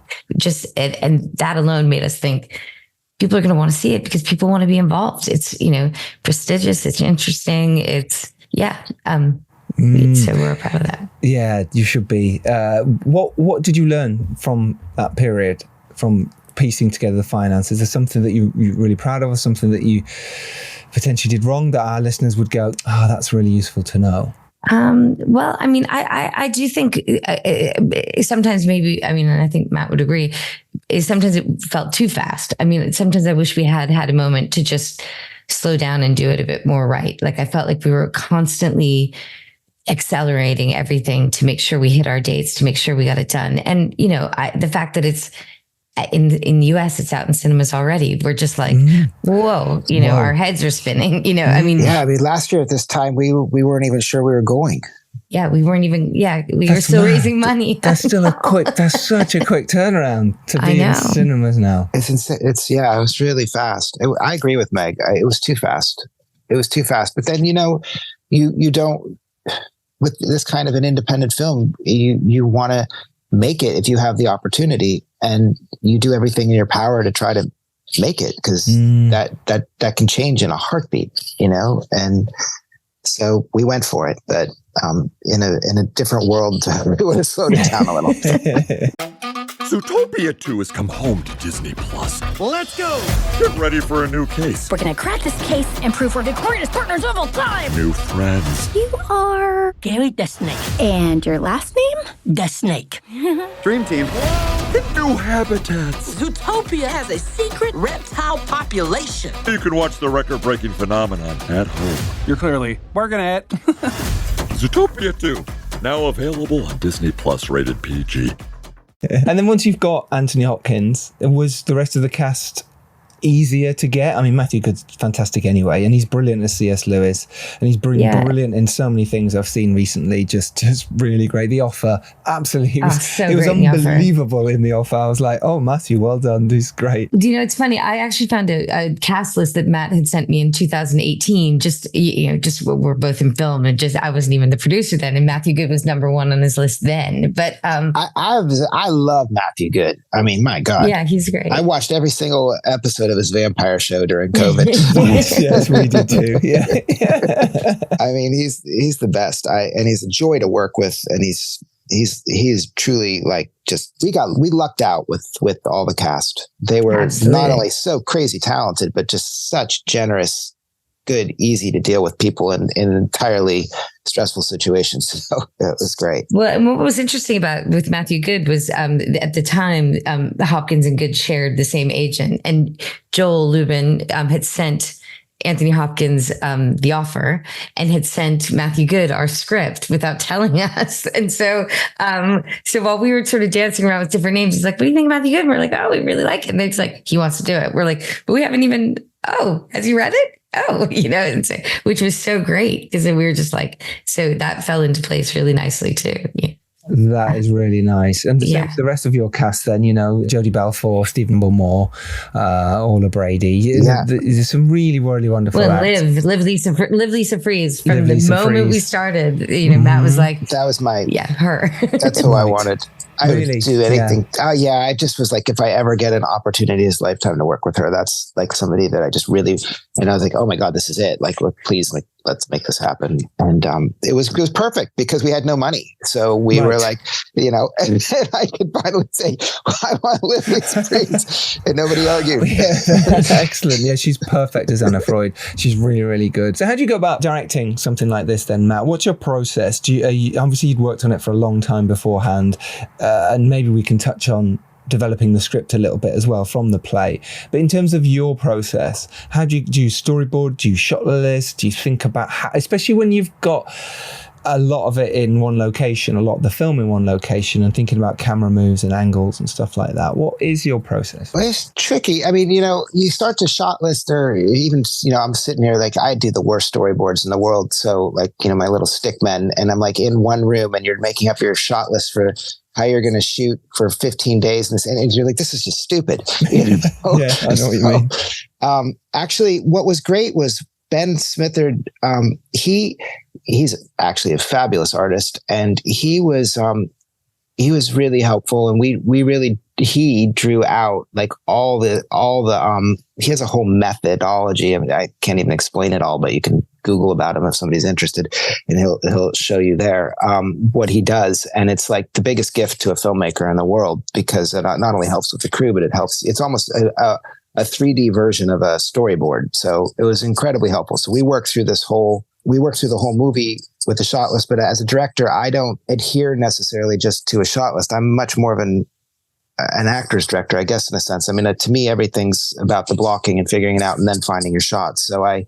and that alone made us think people are going to want to see it because people want to be involved. It's, prestigious. It's interesting. It's, so we're proud of that. Yeah, you should be. What did you learn from that period, from piecing together the finances? Is there something that you're really proud of, or something that you potentially did wrong that our listeners would go, oh, that's really useful to know? Well, I mean, I do think sometimes maybe, I mean, and I think Matt would agree, is sometimes it felt too fast. I mean, sometimes I wish we had a moment to just slow down and do it a bit more right. Like, I felt like we were constantly accelerating everything to make sure we hit our dates, to make sure we got it done. And, the fact that it's in the US, it's out in cinemas already. We're just like, whoa, our heads are spinning, I mean. Yeah, I mean, last year at this time, we weren't even sure we were going. Yeah, we weren't even. Yeah, we were still raising money. That's such a quick turnaround to be in cinemas now. It's insane. It was really fast. I agree with Meg. It was too fast. But then, you don't, with this kind of an independent film, you want to make it if you have the opportunity, and you do everything in your power to try to make it, because that can change in a heartbeat, and so we went for it. But in a different world, we would have slowed it down a little. Zootopia 2 has come home to Disney Plus. Let's go! Get ready for a new case. We're gonna crack this case and prove we're the greatest partners of all time! New friends. You are Gary the Snake. And your last name? The Snake. Dream team. And new habitats. Zootopia has a secret reptile population. You can watch the record-breaking phenomenon at home. You're clearly working at Zootopia 2, now available on Disney Plus, rated PG. And then once you've got Anthony Hopkins, was the rest of the cast easier to get? I mean, Matthew Good's fantastic anyway, and he's brilliant as C.S. Lewis, and he's brilliant in so many things I've seen recently. Just really great. The Offer, absolutely, it was unbelievable in The Offer. I was like, oh, Matthew, well done. This is great. Do you know, it's funny. I actually found a cast list that Matt had sent me in 2018. Just we're both in film, and I wasn't even the producer then, and Matthew Good was number one on his list then. But I love Matthew Good. I mean, my God, yeah, he's great. I watched every single episode of his vampire show during COVID. Yes, we did too. Yeah. I mean, he's the best. And he's a joy to work with, and he is truly like we lucked out with all the cast. They were not only so crazy talented, but just such generous, good, easy to deal with people in entirely stressful situations. So it was great. Well, and what was interesting with Matthew Good was at the time, Hopkins and Good shared the same agent, and Joel Lubin had sent Anthony Hopkins The Offer, and had sent Matthew Good our script without telling us. And so while we were sort of dancing around with different names, he's like, what do you think of Matthew Good? And we're like, oh, we really like it. And it's like, he wants to do it. We're like, but we haven't even, has you read it? Which was so great, because we were just like, so that fell into place really nicely too. Yeah. That is really nice. And the rest of your cast then, Jodie Balfour, Stephen Moore, Orla Brady. There's some really, really wonderful acts. Liv Lisa Freeze. From the moment we started, Matt was like, that was her. That's who I wanted. I would do anything. Yeah. I just was like, if I ever get an opportunity this lifetime to work with her, that's like somebody that I just really, and I was like, oh my God, this is it. Like, look, please, like, let's make this happen. And it was perfect because we had no money. So we were like, and I could finally say, I want to live these dreams. And nobody argued. Excellent. Yeah, she's perfect as Anna Freud. She's really, really good. So how do you go about directing something like this then, Matt? What's your process? Obviously you'd worked on it for a long time beforehand, and maybe we can touch on developing the script a little bit as well from the play. But in terms of your process, how do you storyboard? Do you shot the list? Do you think about how, especially when you've got a lot of it in one location, a lot of the film in one location, and thinking about camera moves and angles and stuff like that? What is your process? Well, it's tricky. I mean, you start to shot list, or even, I'm sitting here like I do the worst storyboards in the world. So like, my little stick men, and I'm like in one room and you're making up your shot list for how you're going to shoot for 15 days. And you're like, this is just stupid. Yeah, I know what you mean. Actually, what was great was Ben Smitherd. He's actually a fabulous artist, and he was really helpful. And he drew out like all the he has a whole methodology. I mean, I can't even explain it all, but you can Google about him if somebody's interested, and he'll show you there what he does. And it's like the biggest gift to a filmmaker in the world, because it not only helps with the crew, but it's almost a 3D version of a storyboard. So it was incredibly helpful. So we worked through the whole movie with the shot list. But as a director, I don't adhere necessarily just to a shot list. I'm much more of an actor's director, I guess, in a sense. I mean, to me, everything's about the blocking and figuring it out and then finding your shots. So I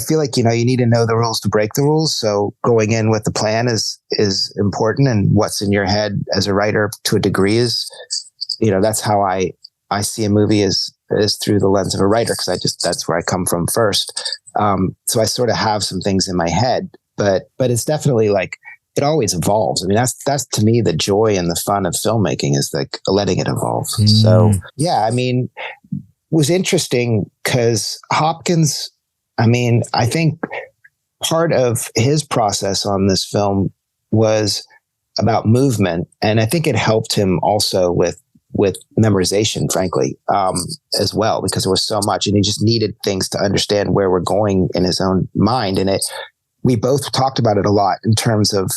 feel like, you need to know the rules to break the rules. So going in with the plan is important, and what's in your head as a writer to a degree is, that's how I see a movie is through the lens of a writer, because that's where I come from first. So I sort of have some things in my head, but it's definitely like it always evolves. I mean, that's to me the joy and the fun of filmmaking is like letting it evolve. So yeah, I mean, it was interesting because Hopkins, I mean, I think part of his process on this film was about movement. And I think it helped him also with memorization, frankly, as well, because there was so much and he just needed things to understand where we're going in his own mind. And we both talked about it a lot in terms of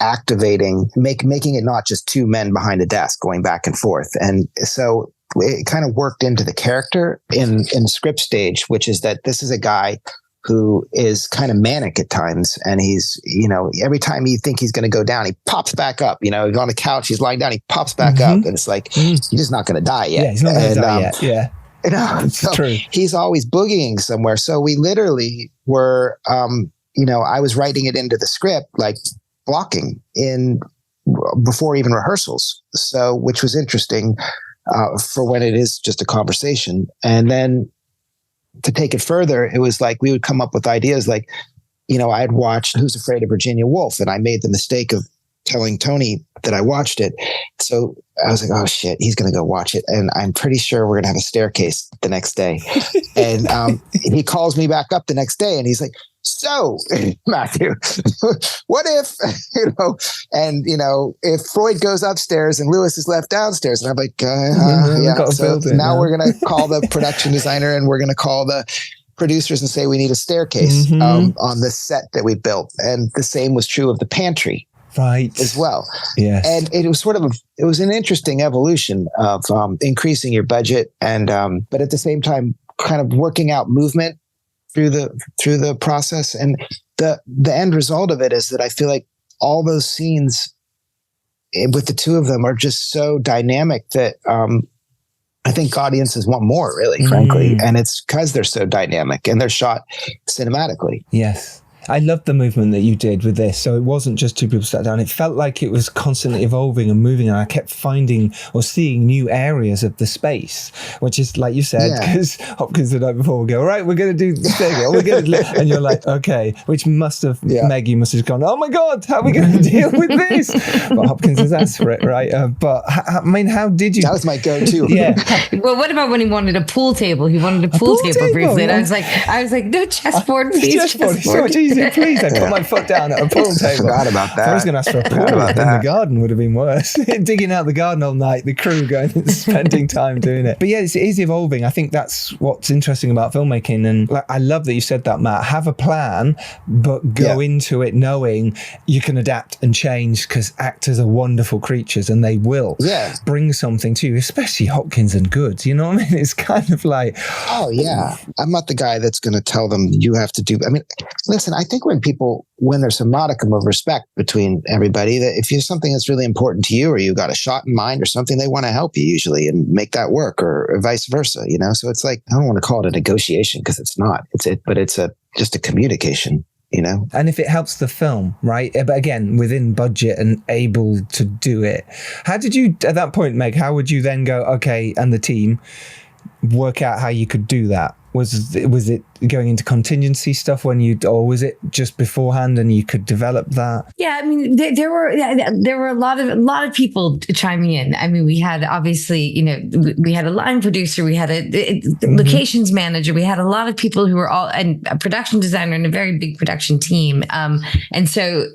activating, making it not just two men behind a desk going back and forth. And so it kind of worked into the character in the script stage, which is that this is a guy who is kind of manic at times. And he's, every time you think he's going to go down, he pops back up, he's on the couch, he's lying down, he pops back up. And it's like, he's just not going to die yet. Yeah, he's not going to die yet. Yeah. So true. He's always boogieing somewhere. So we literally were, I was writing it into the script, like blocking before even rehearsals. So, which was interesting for when it is just a conversation. And then to take it further, it was like we would come up with ideas like, I'd watched Who's Afraid of Virginia Woolf, and I made the mistake of telling Tony that I watched it. So I was like, oh shit, he's going to go watch it. And I'm pretty sure we're going to have a staircase the next day. And he calls me back up the next day and he's like, so Matthew, what if, if Freud goes upstairs and Lewis is left downstairs? And I'm like, yeah. So now we're going to call the production designer and we're going to call the producers and say, we need a staircase on the set that we built. And the same was true of the pantry. Right. As well. Yes. And it was it was an interesting evolution of increasing your budget and, but at the same time, kind of working out movement through the process. And the end result of it is that I feel like all those scenes with the two of them are just so dynamic that, I think audiences want more, really, frankly. And it's because they're so dynamic and they're shot cinematically. Yes. I loved the movement that you did with this. So it wasn't just two people sat down. It felt like it was constantly evolving and moving. And I kept finding or seeing new areas of the space, which is like you said, because Hopkins the night before will go, all right, we're going to do this thing. And you're like, okay, which must have, Meg, you must have gone, oh my God, how are we going to deal with this? But Hopkins has asked for it, right? But I mean, how did you? That was my go-to. Yeah. Well, what about when he wanted a pool table? He wanted a pool table briefly. And I was like, no, chessboard, please. Chessboard. So much easier. Please, I put my foot down at a pool table. Forgot about that. I was going to ask for a pool in the garden would have been worse. Digging out the garden all night, the crew going and spending time doing it. But yeah, it is evolving. I think that's what's interesting about filmmaking. And I love that you said that, Matt. Have a plan, but go into it knowing you can adapt and change because actors are wonderful creatures and they will bring something to you, especially Hopkins and Goods. You know what I mean? It's kind of like... Oh, yeah. I'm not the guy that's going to tell them you have to do... I mean, listen, I think when there's a modicum of respect between everybody, that if there's something that's really important to you or you got a shot in mind or something, they want to help you usually and make that work or vice versa, So it's like, I don't want to call it a negotiation because it's not, but it's just a communication, And if it helps the film, right? But again, within budget and able to do it. How did you, at that point, Meg, how would you then go, okay, and the team work out how you could do that? Was it going into contingency stuff or was it just beforehand and you could develop that? Yeah, I mean, there were a lot of people chiming in. I mean, we had obviously, we had a line producer, we had a locations manager, we had a lot of people who were and a production designer and a very big production team. And so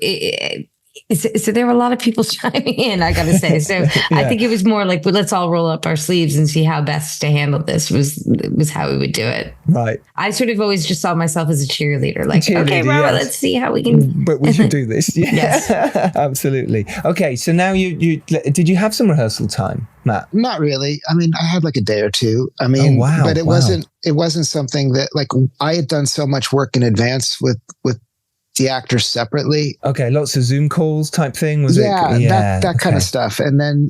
so there were a lot of people chiming in, I gotta say. So I think it was more like, well, let's all roll up our sleeves and see how best to handle this was how we would do it. Right. I sort of always just saw myself as a cheerleader, like, okay, Robert, let's see how we can. But we should do this. Yeah. Yes. Absolutely. Okay. So now you did you have some rehearsal time, Matt? Not really. I mean, I had like a day or two. I mean, but it wasn't something that like I had done so much work in advance with the actors separately. Okay, lots of Zoom calls type thing, was it? Yeah, that kind of stuff. And then,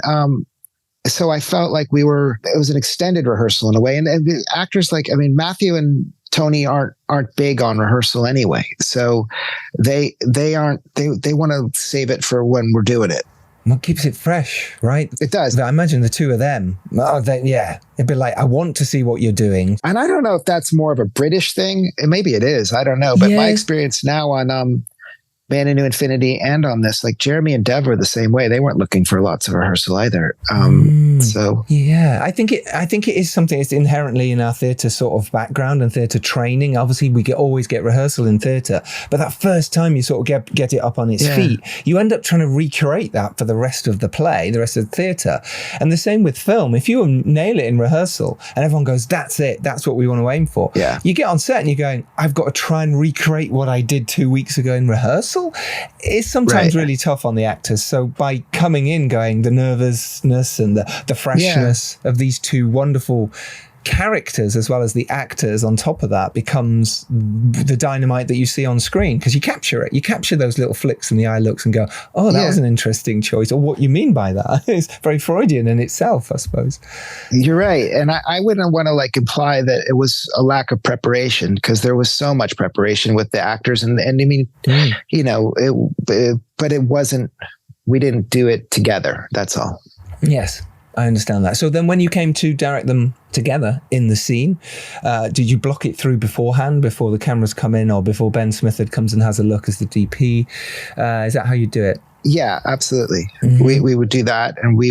so I felt like it was an extended rehearsal in a way. And the actors, like, I mean, Matthew and Tony aren't big on rehearsal anyway. So they want to save it for when we're doing it. What keeps it fresh, right? It does. I imagine the two of them, it'd be like, I want to see what you're doing. And I don't know if that's more of a British thing. Maybe it is. I don't know. But my experience now on Man into Infinity and on this, like Jeremy and Dev were the same way. They weren't looking for lots of rehearsal either. So yeah, I think it is something that's inherently in our theatre sort of background and theatre training. Obviously, we always get rehearsal in theatre, but that first time you sort of get it up on its feet, you end up trying to recreate that for the rest of the play, the rest of the theatre. And the same with film. If you nail it in rehearsal and everyone goes, "That's it, that's what we want to aim for," you get on set and you're going, "I've got to try and recreate what I did 2 weeks ago in rehearsal." It's sometimes really tough on the actors. So by coming in going the nervousness and the freshness of these two wonderful characters as well as the actors on top of that becomes the dynamite that you see on screen, because you capture it. You capture those little flicks and the eye looks and go, "Oh, that was an interesting choice," or "What you mean by that?" It's very Freudian in itself, I suppose. You're right. And I wouldn't want to like imply that it was a lack of preparation, because there was so much preparation with the actors. And I mean, you know, but it wasn't, we didn't do it together. That's all. Yes. I understand that. So then when you came to direct them together in the scene, did you block it through beforehand, before the cameras come in, or before Ben Smitherd comes and has a look as the DP? Is that how you do it? Yeah, absolutely. We would do that. And we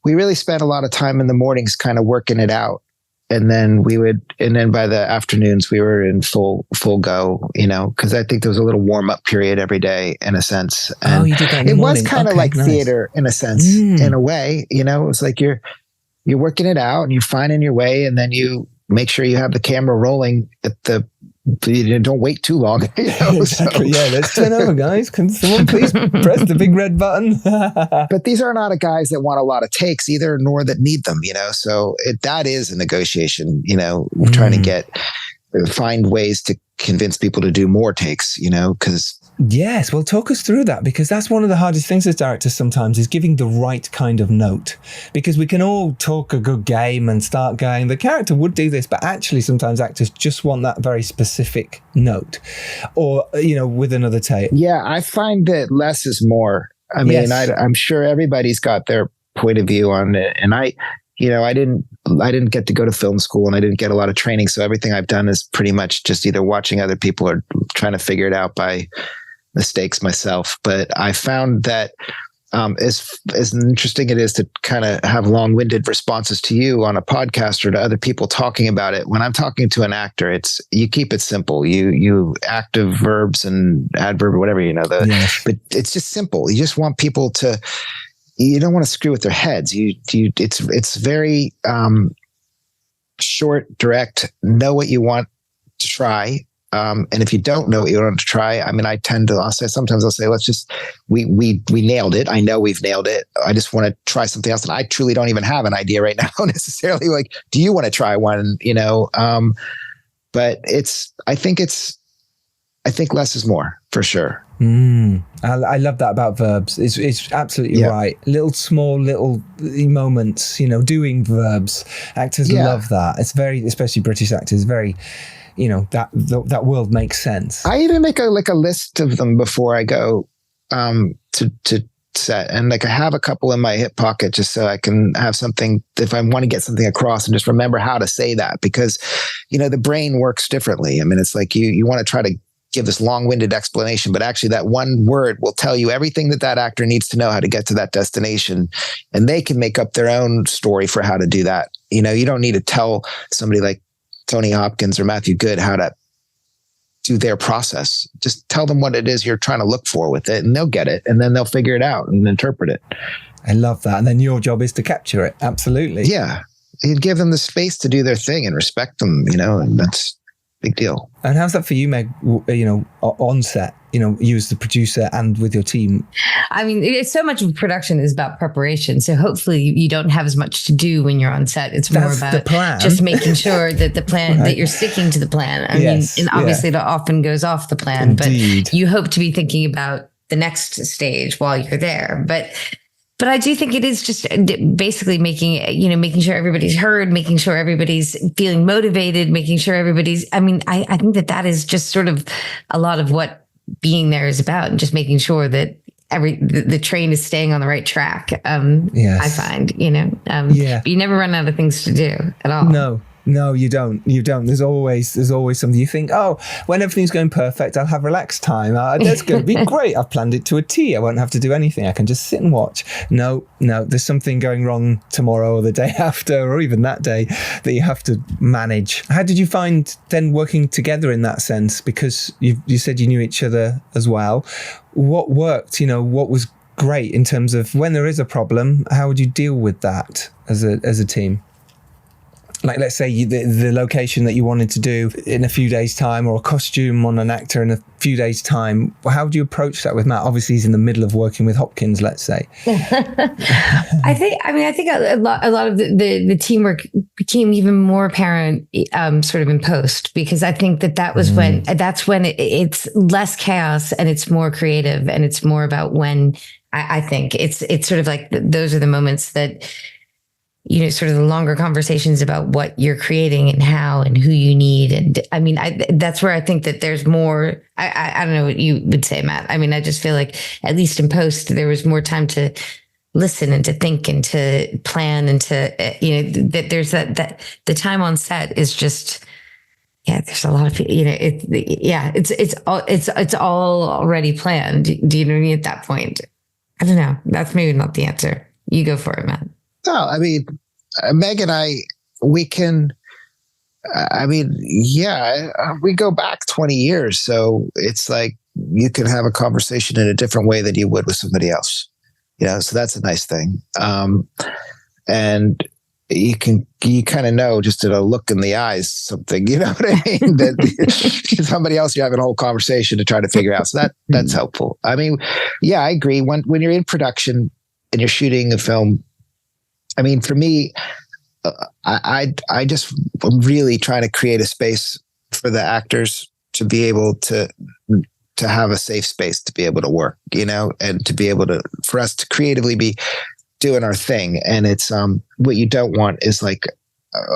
really spent a lot of time in the mornings kind of working it out. And then by the afternoons we were in full go, you know, because I think there was a little warm up period every day in a sense. And you did that in the morning. Was kind of like theater in a sense, in a way, you know. It was like you're working it out and you're finding your way, and then you make sure you have the camera rolling don't wait too long. You know? Exactly. So. Yeah, let's turn over, guys. Can someone please press the big red button? But these are not guys that want a lot of takes either, nor that need them, you know. So that is a negotiation, you know, trying to find ways to convince people to do more takes, you know, because. Yes, well, talk us through that, because that's one of the hardest things as directors sometimes, is giving the right kind of note. Because we can all talk a good game and start going, the character would do this, but actually sometimes actors just want that very specific note, or, you know, with another take. Yeah, I find that less is more. I mean, I'm sure everybody's got their point of view on it, and I didn't get to go to film school, and I didn't get a lot of training, so everything I've done is pretty much just either watching other people or trying to figure it out by mistakes myself. But I found that as interesting it is to kind of have long-winded responses to you on a podcast or to other people talking about it, when I'm talking to an actor, you keep it simple. You active verbs and adverb or whatever, you know, but it's just simple. You just want people to, you don't want to screw with their heads. It's very short, direct, know what you want to try. And if you don't know what you want to try, I mean, sometimes I'll say, we nailed it. I know we've nailed it. I just want to try something else. And I truly don't even have an idea right now necessarily. Like, do you want to try one? You know? But I think less is more, for sure. I love that about verbs. It's absolutely right. Little moments, you know, doing verbs. Actors love that. It's very, especially British actors, very, you know, that world makes sense. I even make a list of them before I go to set, and like I have a couple in my hip pocket just so I can have something if I want to get something across, and just remember how to say that, because, you know, the brain works differently. I mean, it's like you want to try to give this long-winded explanation, but actually that one word will tell you everything that actor needs to know how to get to that destination, and they can make up their own story for how to do that. You know, you don't need to tell somebody like Tony Hopkins or Matthew Good how to do their process. Just tell them what it is you're trying to look for with it, and they'll get it, and then they'll figure it out and interpret it. I love that. And then your job is to capture it. Absolutely. Yeah. You give them the space to do their thing and respect them, you know, and that's a big deal. And how's that for you, Meg, you know, on set, you know, you as the producer and with your team? I mean, it's so much of production is about preparation. So hopefully you don't have as much to do when you're on set. It's more about just making sure that the plan, that you're sticking to the plan. I mean, and obviously that often goes off the plan, but you hope to be thinking about the next stage while you're there. But I do think it is just basically making sure everybody's heard, making sure everybody's feeling motivated, making sure everybody's, I mean, I think that is just sort of a lot of what being there is about, and just making sure that the train is staying on the right track. I find, you know, but you never run out of things to do at all. No, you don't. There's always something. You think, oh, when everything's going perfect, I'll have relaxed time. That's going to be great. I've planned it to a T. I won't have to do anything. I can just sit and watch. No, there's something going wrong tomorrow or the day after or even that day that you have to manage. How did you find then working together in that sense? Because you said you knew each other as well. What worked? What was great in terms of when there is a problem, how would you deal with that as a team? Like, let's say the location that you wanted to do in a few days' time, or a costume on an actor in a few days' time. How would you approach that with Matt? Obviously, he's in the middle of working with Hopkins, let's say. I think a lot of the teamwork became even more apparent sort of in post, because I think that was when it's less chaos and it's more creative, and it's more about when I think it's sort of like those are the moments that, sort of the longer conversations about what you're creating and how and who you need. And I mean, that's where I think that there's more, I don't know what you would say, Matt. I mean, I just feel like at least in post, there was more time to listen and to think and to plan and to, that there's that the time on set is just, there's a lot of, it's all already planned. Do you know what I mean? At that point, I don't know. That's maybe not the answer. You go for it, Matt. No, I mean, Meg and we go back 20 years. So it's like you can have a conversation in a different way than you would with somebody else, so that's a nice thing. And you kind of know just in a look in the eyes, something, you know what I mean? That somebody else, you're having a whole conversation to try to figure out. So that's helpful. I mean, yeah, I agree. When you're in production and you're shooting a film, I mean, for me, I just really trying to create a space for the actors to be able to have a safe space to be able to work, and to be able to, for us to creatively be doing our thing. And it's, what you don't want is like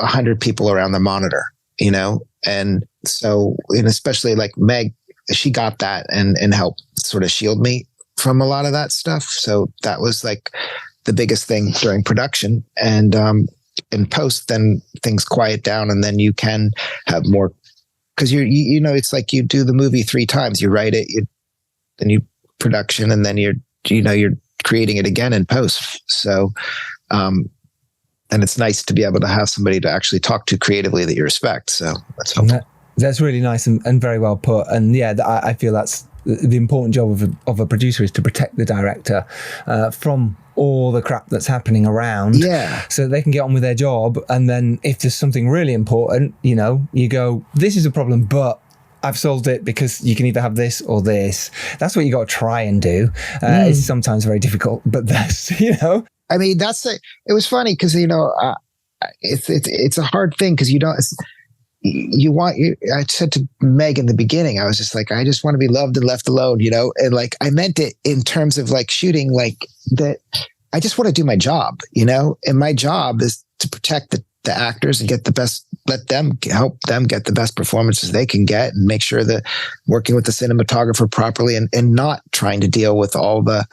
100 people around the monitor, And so, and especially like Meg, she got that and helped sort of shield me from a lot of that stuff. So that was like the biggest thing during production. And in post, then things quiet down, and then you can have more, because it's like you do the movie 3 times. You write it, then you production, and then you're creating it again in post. So, and it's nice to be able to have somebody to actually talk to creatively that you respect. So that's helpful. That's really nice and very well put. And yeah, I feel that's the important job of a producer, is to protect the director from all the crap that's happening around, so that they can get on with their job. And then if there's something really important, you go, this is a problem, but I've solved it because you can either have this or this. That's what you got to try and do. It's sometimes very difficult, but that's, I mean, it was funny because, it's a hard thing because I said to Meg in the beginning, I was just like, I just want to be loved and left alone, and like, I meant it in terms of like shooting, like that. I just want to do my job, and my job is to protect the actors and get the best, help them get the best performances they can get, and make sure that working with the cinematographer properly and not trying to deal with all the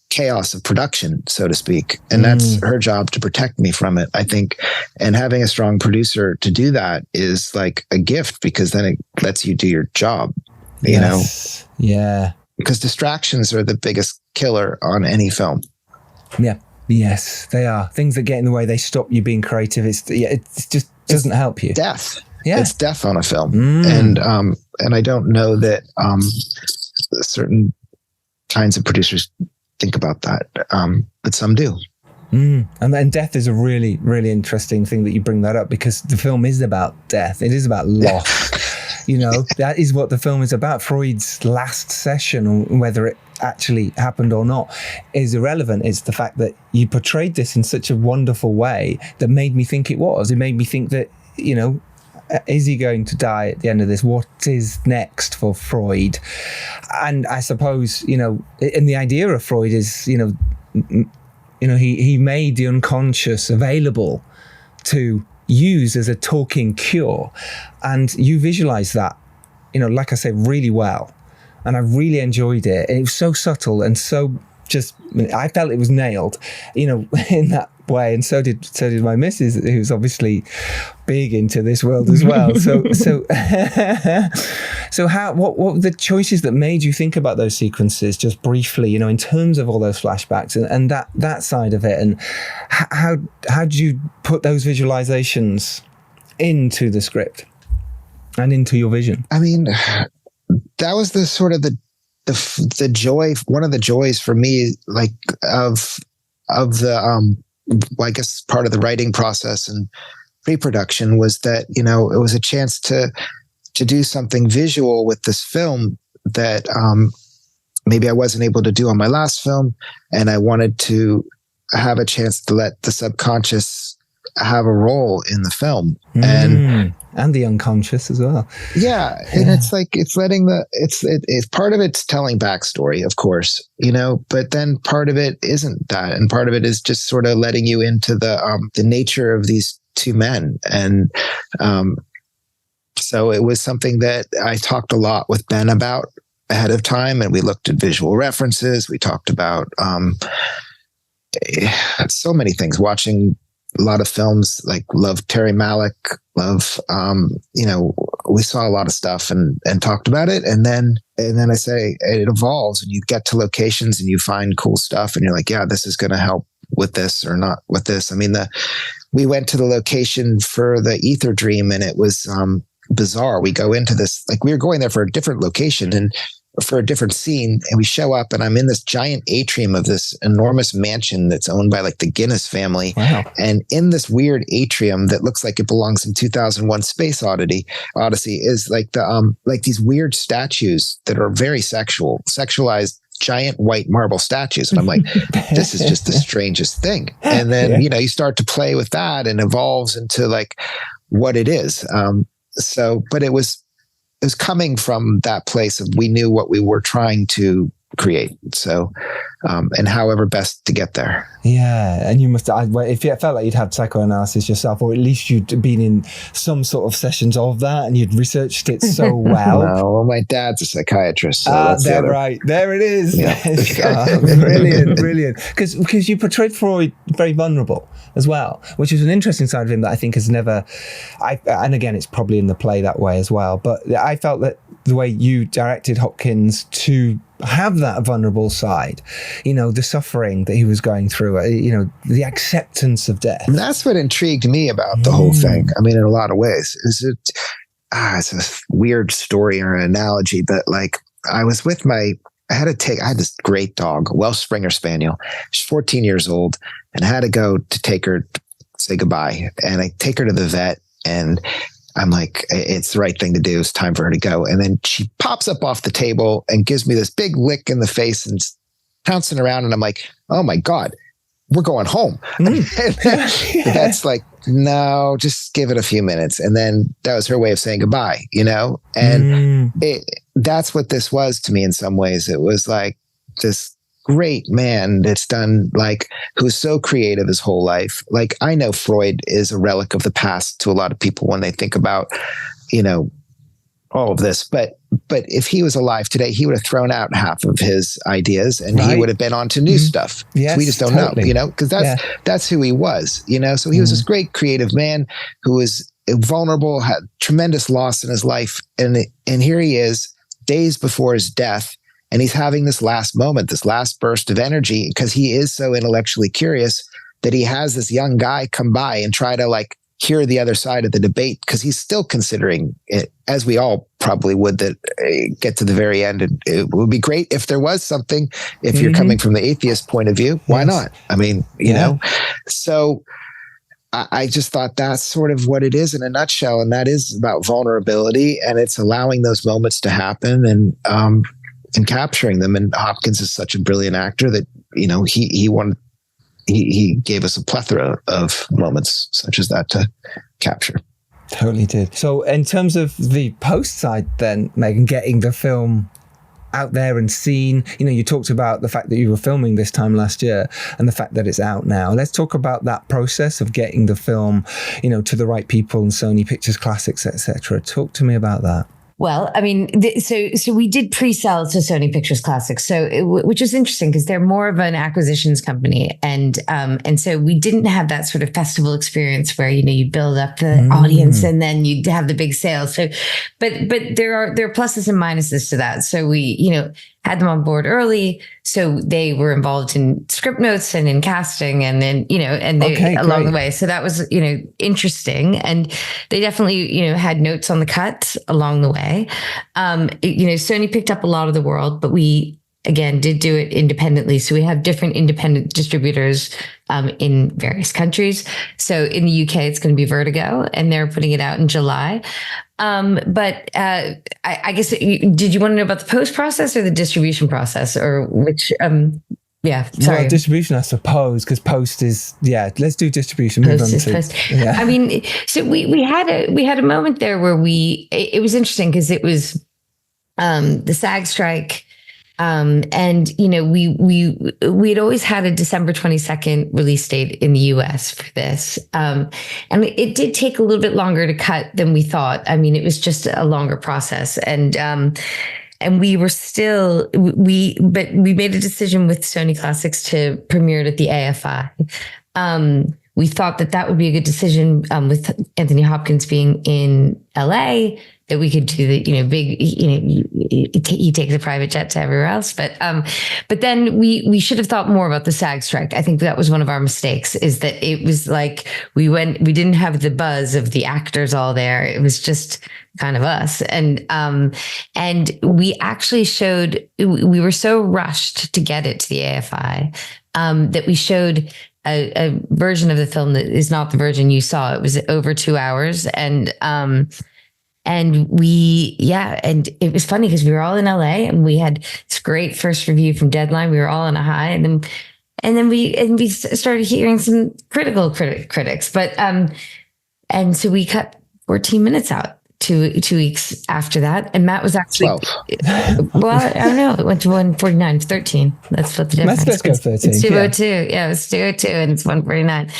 chaos of production, so to speak. And that's her job, to protect me from it, I think. And having a strong producer to do that is like a gift, because then it lets you do your job, you know? Yeah. Because distractions are the biggest killer on any film. Yeah. Yes, they are. Things that get in the way, they stop you being creative. It just doesn't help you. Death. Yeah. It's death on a film. And I don't know that certain kinds of producers think about that, but some do. And death is a really, really interesting thing that you bring that up, because the film is about death. It is about loss. That is what the film is about. Freud's last session, whether it actually happened or not, is irrelevant. It's the fact that you portrayed this in such a wonderful way that made me think it was. It made me think that, is he going to die at the end of this? What is next for Freud? And I suppose, and the idea of Freud is, he made the unconscious available to use as a talking cure. And you visualize that, like I say, really well. And I really enjoyed it. And it was so subtle and so I felt it was nailed, in that way, and so did my missus, who's obviously big into this world as well. So what were the choices that made you think about those sequences, just briefly, in terms of all those flashbacks and that side of it, and how did you put those visualizations into the script and into your vision? I mean, that was the sort of the joy, one of the joys for me, like of the I guess part of the writing process and pre-production was that, it was a chance to do something visual with this film that maybe I wasn't able to do on my last film. And I wanted to have a chance to let the subconscious have a role in the film. And the unconscious as well. Yeah. And it's like, it's letting it's part of it's telling backstory, of course, but then part of it isn't that. And part of it is just sort of letting you into the nature of these two men. And, so it was something that I talked a lot with Ben about ahead of time. And we looked at visual references. We talked about, so many things, watching a lot of films, like love Terry Malick, love, we saw a lot of stuff and talked about it. And then I say it evolves and you get to locations and you find cool stuff and you're like, yeah, this is going to help with this or not with this. I mean, we went to the location for the Ether Dream and it was, bizarre. We go into this, like we were going there for a different location and for a different scene, and we show up and I'm in this giant atrium of this enormous mansion that's owned by like the Guinness family. Wow. And in this weird atrium that looks like it belongs in 2001 Space Odyssey is like the like these weird statues that are very sexualized giant white marble statues. And I'm like, this is just the strangest thing. And then, you start to play with that and evolves into like what it is. But it was coming from that place of we knew what we were trying to create. So, and however best to get there. Yeah. And you must, if you felt like you'd had psychoanalysis yourself, or at least you'd been in some sort of sessions of that and you'd researched it so well. Well, my dad's a psychiatrist. So right. There it is. Yeah. Brilliant. Because you portrayed Freud very vulnerable as well, which is an interesting side of him that I think has never, and again, it's probably in the play that way as well. But I felt that the way you directed Hopkins to have that vulnerable side, the suffering that he was going through, the acceptance of death. And that's what intrigued me about the whole thing. I mean, in a lot of ways, it's a weird story or an analogy, but like I was with I had this great dog, a Welsh Springer Spaniel. She's 14 years old and I had to go to take her to say goodbye. And I take her to the vet and I'm like, it's the right thing to do. It's time for her to go. And then she pops up off the table and gives me this big lick in the face and pouncing around. And I'm like, oh my God, we're going home. That's like, no, just give it a few minutes. And then that was her way of saying goodbye, and that's what this was to me in some ways. It was like this great man that's done who's so creative his whole life. Like I know Freud is a relic of the past to a lot of people when they think about, all of this, but if he was alive today, he would have thrown out half of his ideas and he would have been on to new stuff. Yes, so we just don't know, because that's who he was, so he was this great creative man who was vulnerable, had tremendous loss in his life. And here he is days before his death. And he's having this last moment, this last burst of energy, because he is so intellectually curious that he has this young guy come by and try to hear the other side of the debate, because he's still considering it, as we all probably would, that get to the very end. And it would be great if there was something, if you're coming from the atheist point of view, why not? I mean, so I just thought that's sort of what it is in a nutshell. And that is about vulnerability, and it's allowing those moments to happen and capturing them. And Hopkins is such a brilliant actor that, he gave us a plethora of moments such as that to capture. Totally did. So in terms of the post side then, Megan, getting the film out there and seen, you talked about the fact that you were filming this time last year and the fact that it's out now. Let's talk about that process of getting the film, to the right people and Sony Pictures Classics, etc. Talk to me about that. Well, I mean, so we did pre-sell to Sony Pictures Classics, which was interesting because they're more of an acquisitions company, and so we didn't have that sort of festival experience where you build up the audience and then you have the big sales. So, but there are pluses and minuses to that. So we had them on board early, so they were involved in script notes and in casting, and then along the way. So that was interesting, and they definitely had notes on the cut along the way. Sony picked up a lot of the world, but we again did do it independently. So we have different independent distributors in various countries. So in the UK, it's going to be Vertigo, and they're putting it out in July. But I guess, did you want to know about the post process or the distribution process, or which? Yeah, sorry. Well, distribution, I suppose, because post is, let's do distribution. Post. Yeah. I mean, so we had a moment there where it was interesting because it was the SAG strike. And we had always had a December 22nd release date in the US for this. And it did take a little bit longer to cut than we thought. I mean, it was just a longer process. And we were still, but we made a decision with Sony Classics to premiere it at the AFI. We thought that would be a good decision with Anthony Hopkins being in LA, that we could do the, big, he takes a private jet to everywhere else. But then we should have thought more about the SAG strike. I think that was one of our mistakes, is that it was like we didn't have the buzz of the actors all there. It was just kind of us. And we actually we were so rushed to get it to the AFI that we showed a version of the film that is not the version you saw. It was over 2 hours. And it was funny because we were all in LA and we had this great first review from Deadline. We were all on a high, and then we started hearing some critics, but and so we cut 14 minutes out 2 weeks after that, and Matt was actually 12. Well, I don't know. It went to 149, 13. That's what the difference. Let's go 13. It's 202. Yeah, it's 202, and it's 149.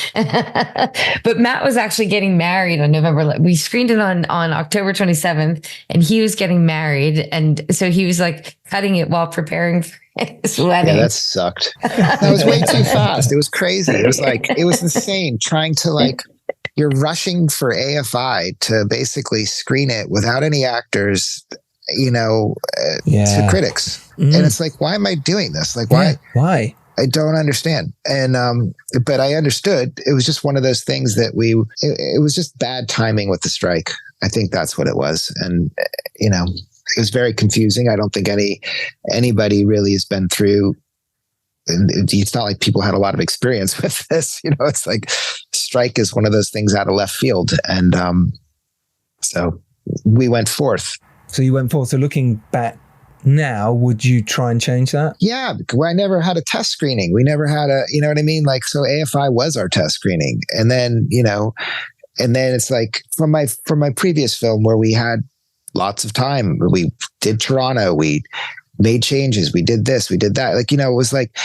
But Matt was actually getting married on November. We screened it on October 27th, and he was getting married, and so he was like cutting it while preparing for his wedding. Yeah, that sucked. That was way too fast. It was crazy. It was insane trying to you're rushing for AFI to basically screen it without any actors, to critics. And it's like, why am I doing this? Like, why? Why? I don't understand. And, but I understood. It was just one of those things that it was just bad timing with the strike. I think that's what it was. And, it was very confusing. I don't think anybody really has been through. And it's not like people had a lot of experience with this. It's like strike is one of those things out of left field. And so we went fourth. So you went fourth. So looking back now, would you try and change that? Yeah, I never had a test screening. We never had you know what I mean? So AFI was our test screening. And then, and then it's like from my previous film where we had lots of time, we did Toronto, we made changes. We did this, we did that. It was like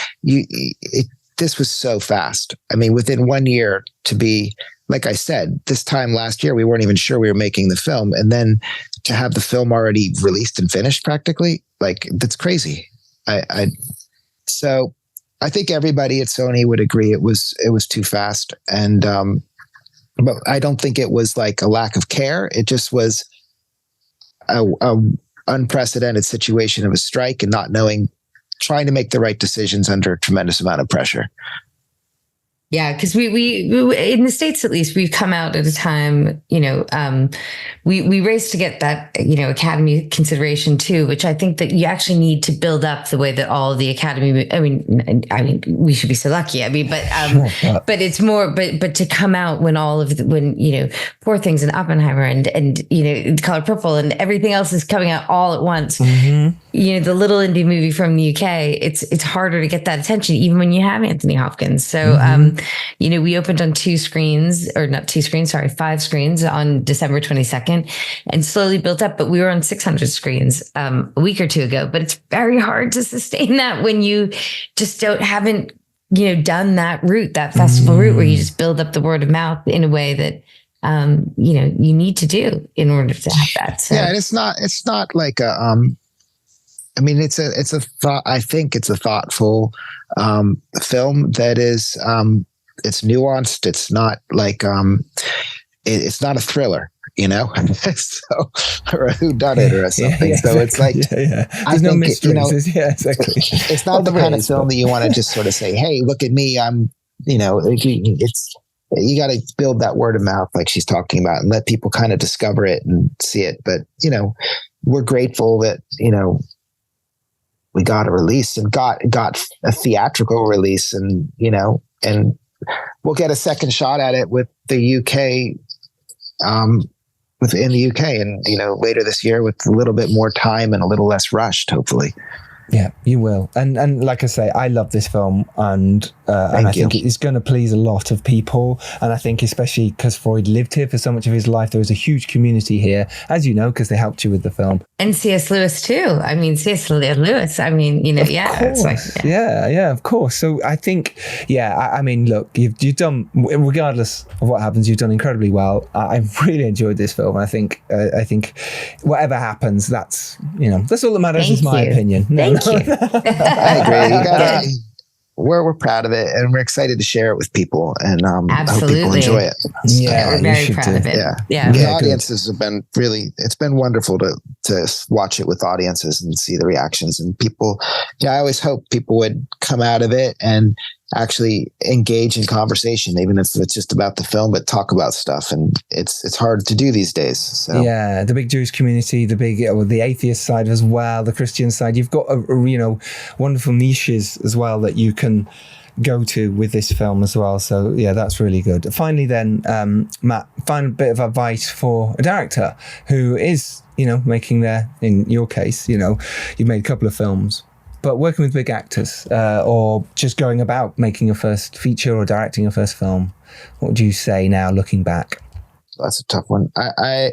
this was so fast. I mean, within 1 year to be, like I said, this time last year, we weren't even sure we were making the film. And then to have the film already released and finished practically, that's crazy. So I think everybody at Sony would agree it was too fast. And, but I don't think it was like a lack of care. It just was a unprecedented situation of a strike and not knowing, trying to make the right decisions under a tremendous amount of pressure. Yeah, because we in the States, at least, we've come out at a time, we raced to get that, Academy consideration too, which I think that you actually need to build up the way that all of the Academy, I mean, we should be so lucky. I mean, but it's more, but to come out when Poor Things and Oppenheimer and Color Purple and everything else is coming out all at once. Mm-hmm. The little indie movie from the UK, it's harder to get that attention, even when you have Anthony Hopkins. So, we opened on 5 screens on December 22nd and slowly built up, but we were on 600 screens a week or two ago. But it's very hard to sustain that when you just haven't done that route, that festival route where you just build up the word of mouth in a way that you need to do in order to have that. So. Yeah, and it's not like a I mean, it's a thought. I think it's a thoughtful film that is it's nuanced. It's not like it's not a thriller, so, or a whodunit or something. So exactly. It's like There's no mysteries. Exactly. It's not the kind of film that you want to just sort of say, "Hey, look at me, I'm." It's you got to build that word of mouth, like she's talking about, and let people kind of discover it and see it. But we're grateful that we got a release and got a theatrical release, and and we'll get a second shot at it with the UK, within the UK, and later this year with a little bit more time and a little less rushed, hopefully. Yeah, you will. And like I say, I love this film, and I think it's going to please a lot of people. And I think especially because Freud lived here for so much of his life, there was a huge community here, as you know, because they helped you with the film. And C.S. Lewis too. I mean, C.S. Lewis, I mean, it's like... Yeah, of course. So I think, I mean, look, you've done, regardless of what happens, you've done incredibly well. I really enjoyed this film. I think whatever happens, that's all that matters. Is my opinion. Thank you. I agree. We're proud of it, and we're excited to share it with people, and I hope people enjoy it. We're very proud of it. The audiences have been it's been wonderful to watch it with audiences and see the reactions, and people. I always hope people would come out of it and actually engage in conversation, even if it's just about the film, but talk about stuff. And it's hard to do these days. So. Yeah, the big Jewish community, the atheist side as well, the Christian side. You've got wonderful niches as well that you can go to with this film as well. So yeah, that's really good. Finally, then, Matt, final bit of advice for a director who is making in your case, you've made a couple of films, but working with big actors, or just going about making your first feature or directing your first film. What would you say now, looking back? That's a tough one. I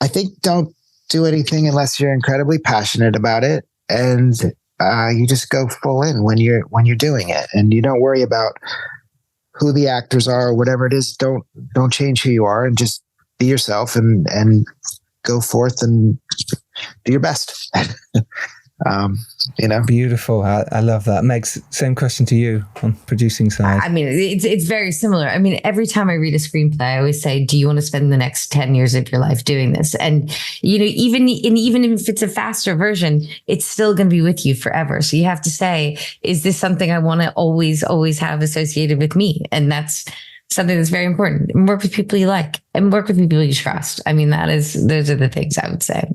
think don't do anything unless you're incredibly passionate about it, and you just go full in when you're doing it, and you don't worry about who the actors are or whatever it is. Don't change who you are, and just be yourself and go forth and do your best. Beautiful. I love that. Meg, same question to you on producing side. I mean, it's very similar. I mean, every time I read a screenplay, I always say, do you want to spend the next 10 years of your life doing this? And, even if it's a faster version, it's still going to be with you forever. So you have to say, is this something I want to always have associated with me? And that's something that's very important. And work with people you like, and work with people you trust. I mean, those are the things I would say,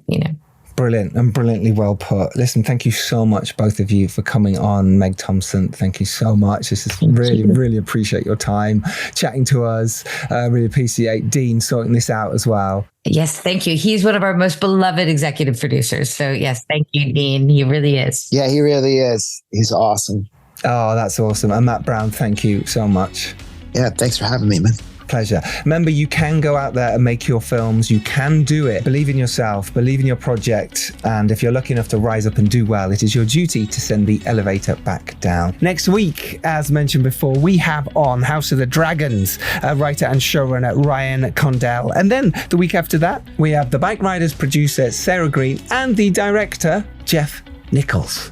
Brilliant, and brilliantly well put. Listen, thank you so much, both of you, for coming on. Meg Thomson, thank you so much. This is really appreciate your time chatting to us. Really appreciate Dean sorting this out as well. Yes, thank you. He's one of our most beloved executive producers. So yes, thank you, Dean. He really is. Yeah, he really is. He's awesome. Oh, that's awesome. And Matt Brown, thank you so much. Yeah, thanks for having me, man. Pleasure. Remember, you can go out there and make your films. You can do it. Believe in yourself, believe in your project. And if you're lucky enough to rise up and do well, it is your duty to send the elevator back down. Next week, as mentioned before, we have on House of the Dragons, writer and showrunner Ryan Condell. And then the week after that, we have the Bike Riders producer Sarah Green and the director Jeff Nichols.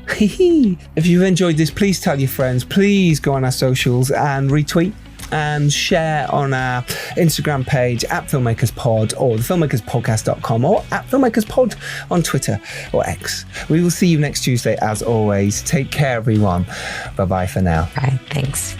If you've enjoyed this, please tell your friends. Please go on our socials and retweet and share on our Instagram page @FilmmakersPod or thefilmmakerspodcast.com or @FilmmakersPod on Twitter or X. We will see you next Tuesday as always. Take care, everyone. Bye-bye for now. Bye. Thanks.